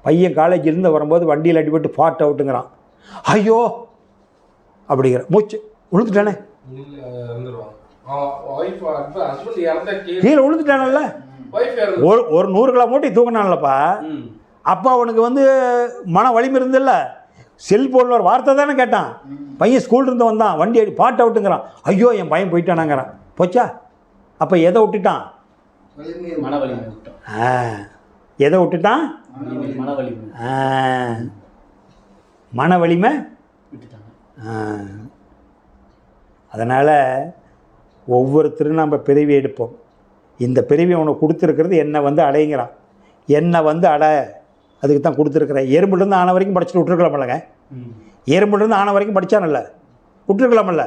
பையன் காலேஜிலேருந்து வரும்போது வண்டியில் அடிபட்டு ஃபாட் அவுட்டுங்கிறான். ஐயோ அப்படிங்கிற மூச்சு உழுத்துட்டானே, கீழே உழுந்துட்டானல்ல, ஒரு 100 கிலோ மூட்டை தூக்கினான்லப்பா. அப்போ அவனுக்கு மன வலிமை இருந்தில்ல. செல்போனில் ஒரு வார்த்தை தானே கேட்டான். பையன் ஸ்கூல்லேருந்து வந்தான், வண்டி அடி பாட் அவுட்டுங்கிறான். ஐயோ என் பையன் போயிட்டானாங்கிறான். போச்சா? அப்போ எதை விட்டுட்டான்? மன வலிமை விட்டான். எதை விட்டுட்டான்? மன வலிமை. மன வலிமை விட்டுட்டாங்க. அதனால் ஒவ்வொருத்தரும் நம்ம பிறவி எடுப்போம். இந்த பிறவி அவனுக்கு கொடுத்துருக்கிறது என்னை அடைங்கிறான். என்னை அடை, அதுக்கு தான் கொடுத்துருக்குறேன். எறும்புலேருந்து ஆன வரைக்கும் படிச்சுட்டு விட்டுருக்கலாமல்லங்க. எறும்புலேருந்து ஆன வரைக்கும் படித்தானல்ல, விட்டுருக்கலாமல்ல.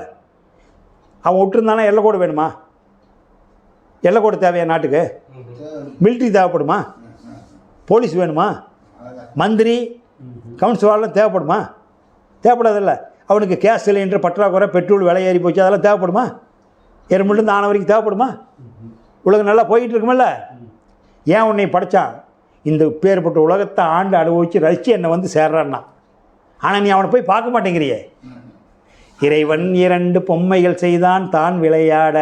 அவன் விட்டுருந்தானா எல்லைக்கோடு வேணுமா? எல்லைக்கோடு தேவையா நாட்டுக்கு? மிலிட்ரி தேவைப்படுமா? போலீஸ் வேணுமா? மந்திரி கவுன்சிலர்லாம் தேவைப்படுமா? தேவைப்படாதில்ல. அவனுக்கு கேஸ் சிலிண்டர் பற்றாக்குறை, பெட்ரோல் விலை ஏறி போச்சு, அதெல்லாம் தேவைப்படுமா? எறும்புலேருந்து ஆன வரைக்கும் தேவைப்படுமா? உலகம் நல்லா போய்கிட்டு இருக்குமில்ல. ஏன் உன்னை படைத்தான்? இந்த பேர்பட்ட உலகத்தை ஆண்டு அனுபவித்து ரசித்து என்னை சேர்றான்னா. ஆனால் நீ அவனை போய் பார்க்க மாட்டேங்கிறியே. இறைவன் 2 பொம்மைகள் செய்தான் தான் விளையாட.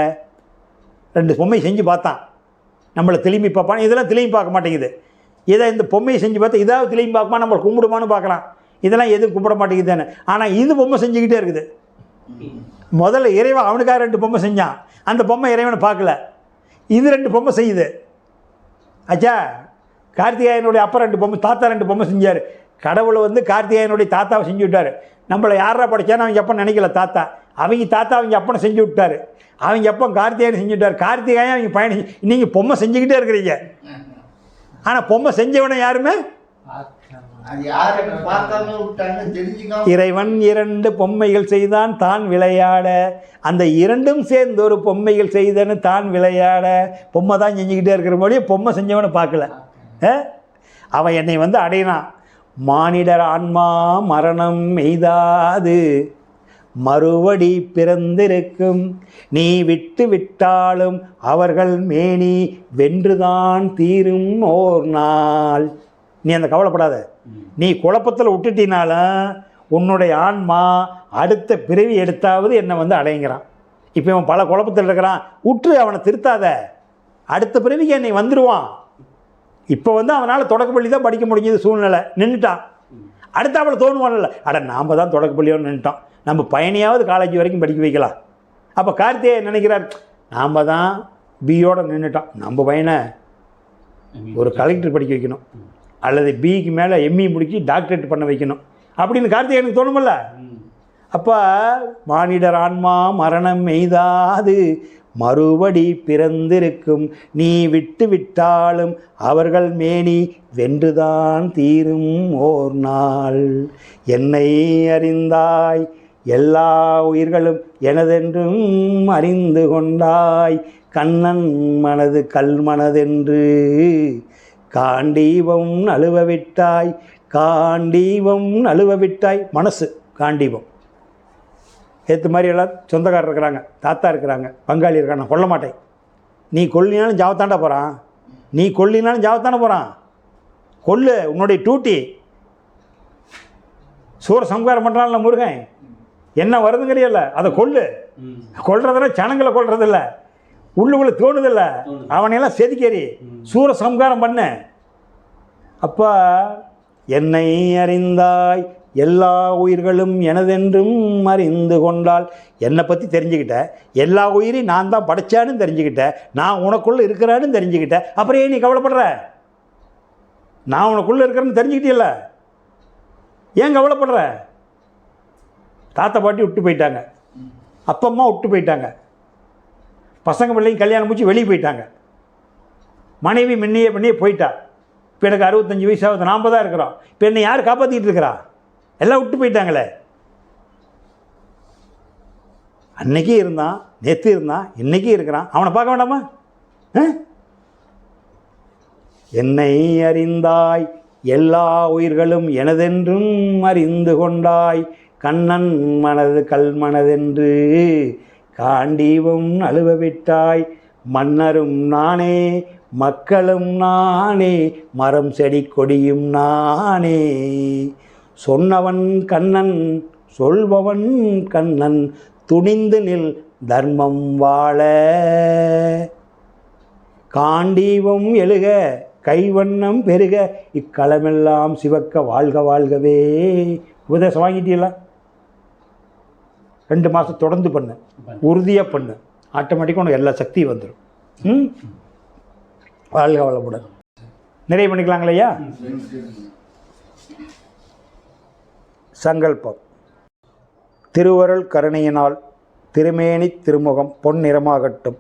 2 பொம்மை செஞ்சு பார்த்தான். நம்மளை திரும்பி பார்ப்பான். இதெல்லாம் திரும்பி பார்க்க மாட்டேங்குது. இதை இந்த பொம்மையை செஞ்சு பார்த்தா இதாவது திரும்பி பார்ப்பான், நம்மளை கும்பிடுமான்னு பார்க்குறான். இதெல்லாம் எதுவும் கும்பிட மாட்டேங்குதுன்னு. ஆனால் இது பொம்மை செஞ்சுக்கிட்டே இருக்குது. முதல்ல இறைவன் அவனுக்காக 2 பொம்மை செஞ்சான். அந்த பொம்மை இறைவனை பார்க்கல. இது 2 பொம்மை செய்யுது. ஆச்சா, கார்த்திகேயனுடைய அப்பா 2 பொம்மை, தாத்தா 2 பொம்மை செஞ்சார். கடவுளை கார்த்திகேயனுடைய தாத்தாவை செஞ்சு விட்டார். நம்மளை யாரா படித்தான்னு அவங்க அப்பா நினைக்கல. தாத்தா அவங்க தாத்தா அவங்க அப்பனை செஞ்சு விட்டார். அவங்க அப்பா கார்த்திகேயனை செஞ்சு விட்டார். கார்த்திகேயன் அவங்க பையனை. நீங்கள் பொம்மை செஞ்சுக்கிட்டே இருக்கிறீங்க. ஆனால் பொம்மை செஞ்சவனை யாருமே இறைவன் 2 பொம்மைகள் செய்தான் தான் விளையாட. அந்த 2ம் சேர்ந்து ஒரு பொம்மைகள் செய்தன்னு தான் விளையாட. பொம்மை தான் செஞ்சுக்கிட்டே இருக்கிற மொழியே பொம்மை செஞ்சவனை பார்க்கல. அவன் என்னை அடையினான். மானிடர் ஆன்மா மரணம் எய்தாது மறுபடி பிறந்திருக்கும், நீ விட்டு விட்டாலும் அவர்கள் மேனி வென்றுதான் தீரும் ஓர் நாள். நீ அந்த கவலைப்படாத. நீ குழப்பத்தில் விட்டுட்டினாலும் உன்னுடைய ஆன்மா அடுத்த பிறவி எடுத்தாவது என்னை அடைங்கிறான். இப்போ இவன் பல குழப்பத்தில் இருக்கிறான். உற்று அவனை திருத்தாத. அடுத்த பிறவிக்கு என்னை வந்துடுவான். இப்போ அவனால் தொடக்கப்பள்ளி தான் படிக்க முடிஞ்சது, சூழ்நிலை நின்றுட்டான். அடுத்த அவளை தோணுவான்ல, அட நாம் தான் தொடக்கப்பள்ளியோன்னு நின்றுட்டான், நம்ம பையனையாவது காலேஜ் வரைக்கும் படிக்க வைக்கலாம். அப்போ கார்த்திகேயன் நினைக்கிறார், நாம் தான் பியோட நின்றுட்டான், நம்ம பையனை ஒரு கலெக்டர் படிக்க வைக்கணும், அல்லது பிக்கு மேலே எம்இ முடிச்சு டாக்டரேட் பண்ண வைக்கணும் அப்படின்னு கார்த்திகேயனுக்கு தோணுமில்ல. அப்போ மானிடர் ஆன்மா மரணம் எய்தாது மறுபடி பிறந்திருக்கும், நீ விட்டு விட்டாலும் அவர்கள் மேனி வென்றுதான் தீரும் ஓர் நாள். என்னை அறிந்தாய் எல்லா உயிர்களும் எனதென்றும் அறிந்து கொண்டாய், கண்ணன் மனது கல் மனதென்று காண்டீபம் நழுவ விட்டாய், காண்டீபம் நழுவ விட்டாய். மனசு காண்டீபம். ஏற்ற மாதிரி எல்லாம் சொந்தக்காரர் இருக்கிறாங்க, தாத்தா இருக்கிறாங்க, பங்காளி இருக்காங்க. நான் கொல்ல மாட்டேன். நீ கொல்லினாலும் ஜாவத்தாண்டா போகிறான், நீ கொல்லினாலும் ஜாவத்தானே போகிறான். கொல்லு, உன்னுடைய டியூட்டி. சூர சம்காரம் பண்ணுறான்ல முருகன், என்ன வருதுங்கிறியல்ல அதை கொல்லு. கொல்றதுல சனங்களை கொல்றதில்ல, உள்ளுக்குள்ளே தோணுதில்ல, அவனையெல்லாம் செதுக்கேறி சூர சம்காரம் பண்ண. அப்போ என்னை அறிந்தாய் எல்லா உயிர்களும் எனதென்றும் அறிந்து கொண்டால், என்னை பற்றி தெரிஞ்சுக்கிட்ட, எல்லா உயிரையும் நான் தான் படைச்சான்னு தெரிஞ்சுக்கிட்ட, நான் உனக்குள்ளே இருக்கிறான்னு தெரிஞ்சுக்கிட்ட, அப்புறம் ஏன் நீ கவலைப்படுற? நான் உனக்குள்ளே இருக்கிறேன்னு தெரிஞ்சுக்கிட்டில்ல, ஏன் கவலைப்படுற? தாத்தா பாட்டி விட்டு போயிட்டாங்க, அப்பா அம்மா விட்டு போயிட்டாங்க, பசங்க பிள்ளைங்க கல்யாணம் முடிச்சு வெளியே போயிட்டாங்க, மனைவி முன்னையே போயிட்டா. இப்போ எனக்கு 65 வயசாகுது, நாம் தான் இருக்கிறோம். இப்போ என்னை யார் காப்பாற்றிக்கிட்டு இருக்கிறா? எல்லாம் விட்டு போயிட்டாங்களே. அன்னைக்கு இருந்தான், நேற்று இருந்தான், இன்னைக்கு இருக்கிறான். அவனை பார்க்க வேண்டாமா? என்னை அறிந்தாய், எல்லா உயிர்களும் எனதென்றும் அறிந்து கொண்டாய், கண்ணன் மனது கல்மனதென்று காண்டீவும் அழுவ விட்டாய். மன்னரும் நானே, மக்களும் நானே, மரம் செடி கொடியும் நானே. சொன்னவன் கண்ணன், சொல்பவன் கண்ணன், துணிந்து நில் தர்மம் வாழ. காண்டீவம் எழுக, கைவண்ணம் பெருக, இக்களமெல்லாம் சிவக்க வாழ்க வாழ்கவே. உபதேசம் வாங்கிட்டீங்களா? 2 மாதம் தொடர்ந்து பண்ணு, உறுதியாக பண்ணு, ஆட்டோமேட்டிக்காக உனக்கு எல்லா சக்தியும் வந்துடும். வாழ்க வளமுடன். நிறைய பண்ணிக்கலாங்களையா? சங்கல்பம். திருவருள் கருணையினால் திருமேனி திருமுகம் பொன்னிறமாகட்டும்,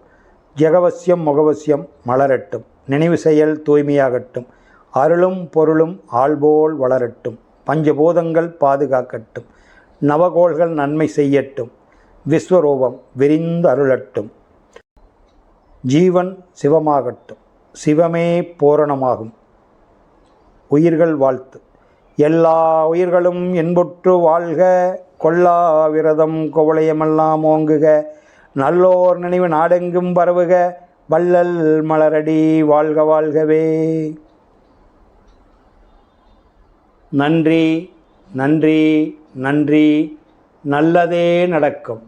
ஜெகவசியம் முகவசியம் மலரட்டும், நினைவு செயல் தூய்மையாகட்டும், அருளும் பொருளும் ஆள்போல் வளரட்டும், பஞ்சபூதங்கள் பாதுகாக்கட்டும், நவகோள்கள் நன்மை செய்யட்டும், விஸ்வரூபம் விரிந்து அருளட்டும், ஜீவன் சிவமாகட்டும், சிவமே பூரணமாகும். உயிர்கள் வாழ்த்து. எல்லா உயிர்களும் என்புற்று வாழ்க, கொல்லா விரதம் குவளையமெல்லாம் ஓங்குக, நல்லோர் நினைவு நாடெங்கும் பரவுக, வள்ளல் மலரடி வாழ்க வாழ்கவே. நன்றி நன்றி நன்றி. நல்லதே நடக்கும்.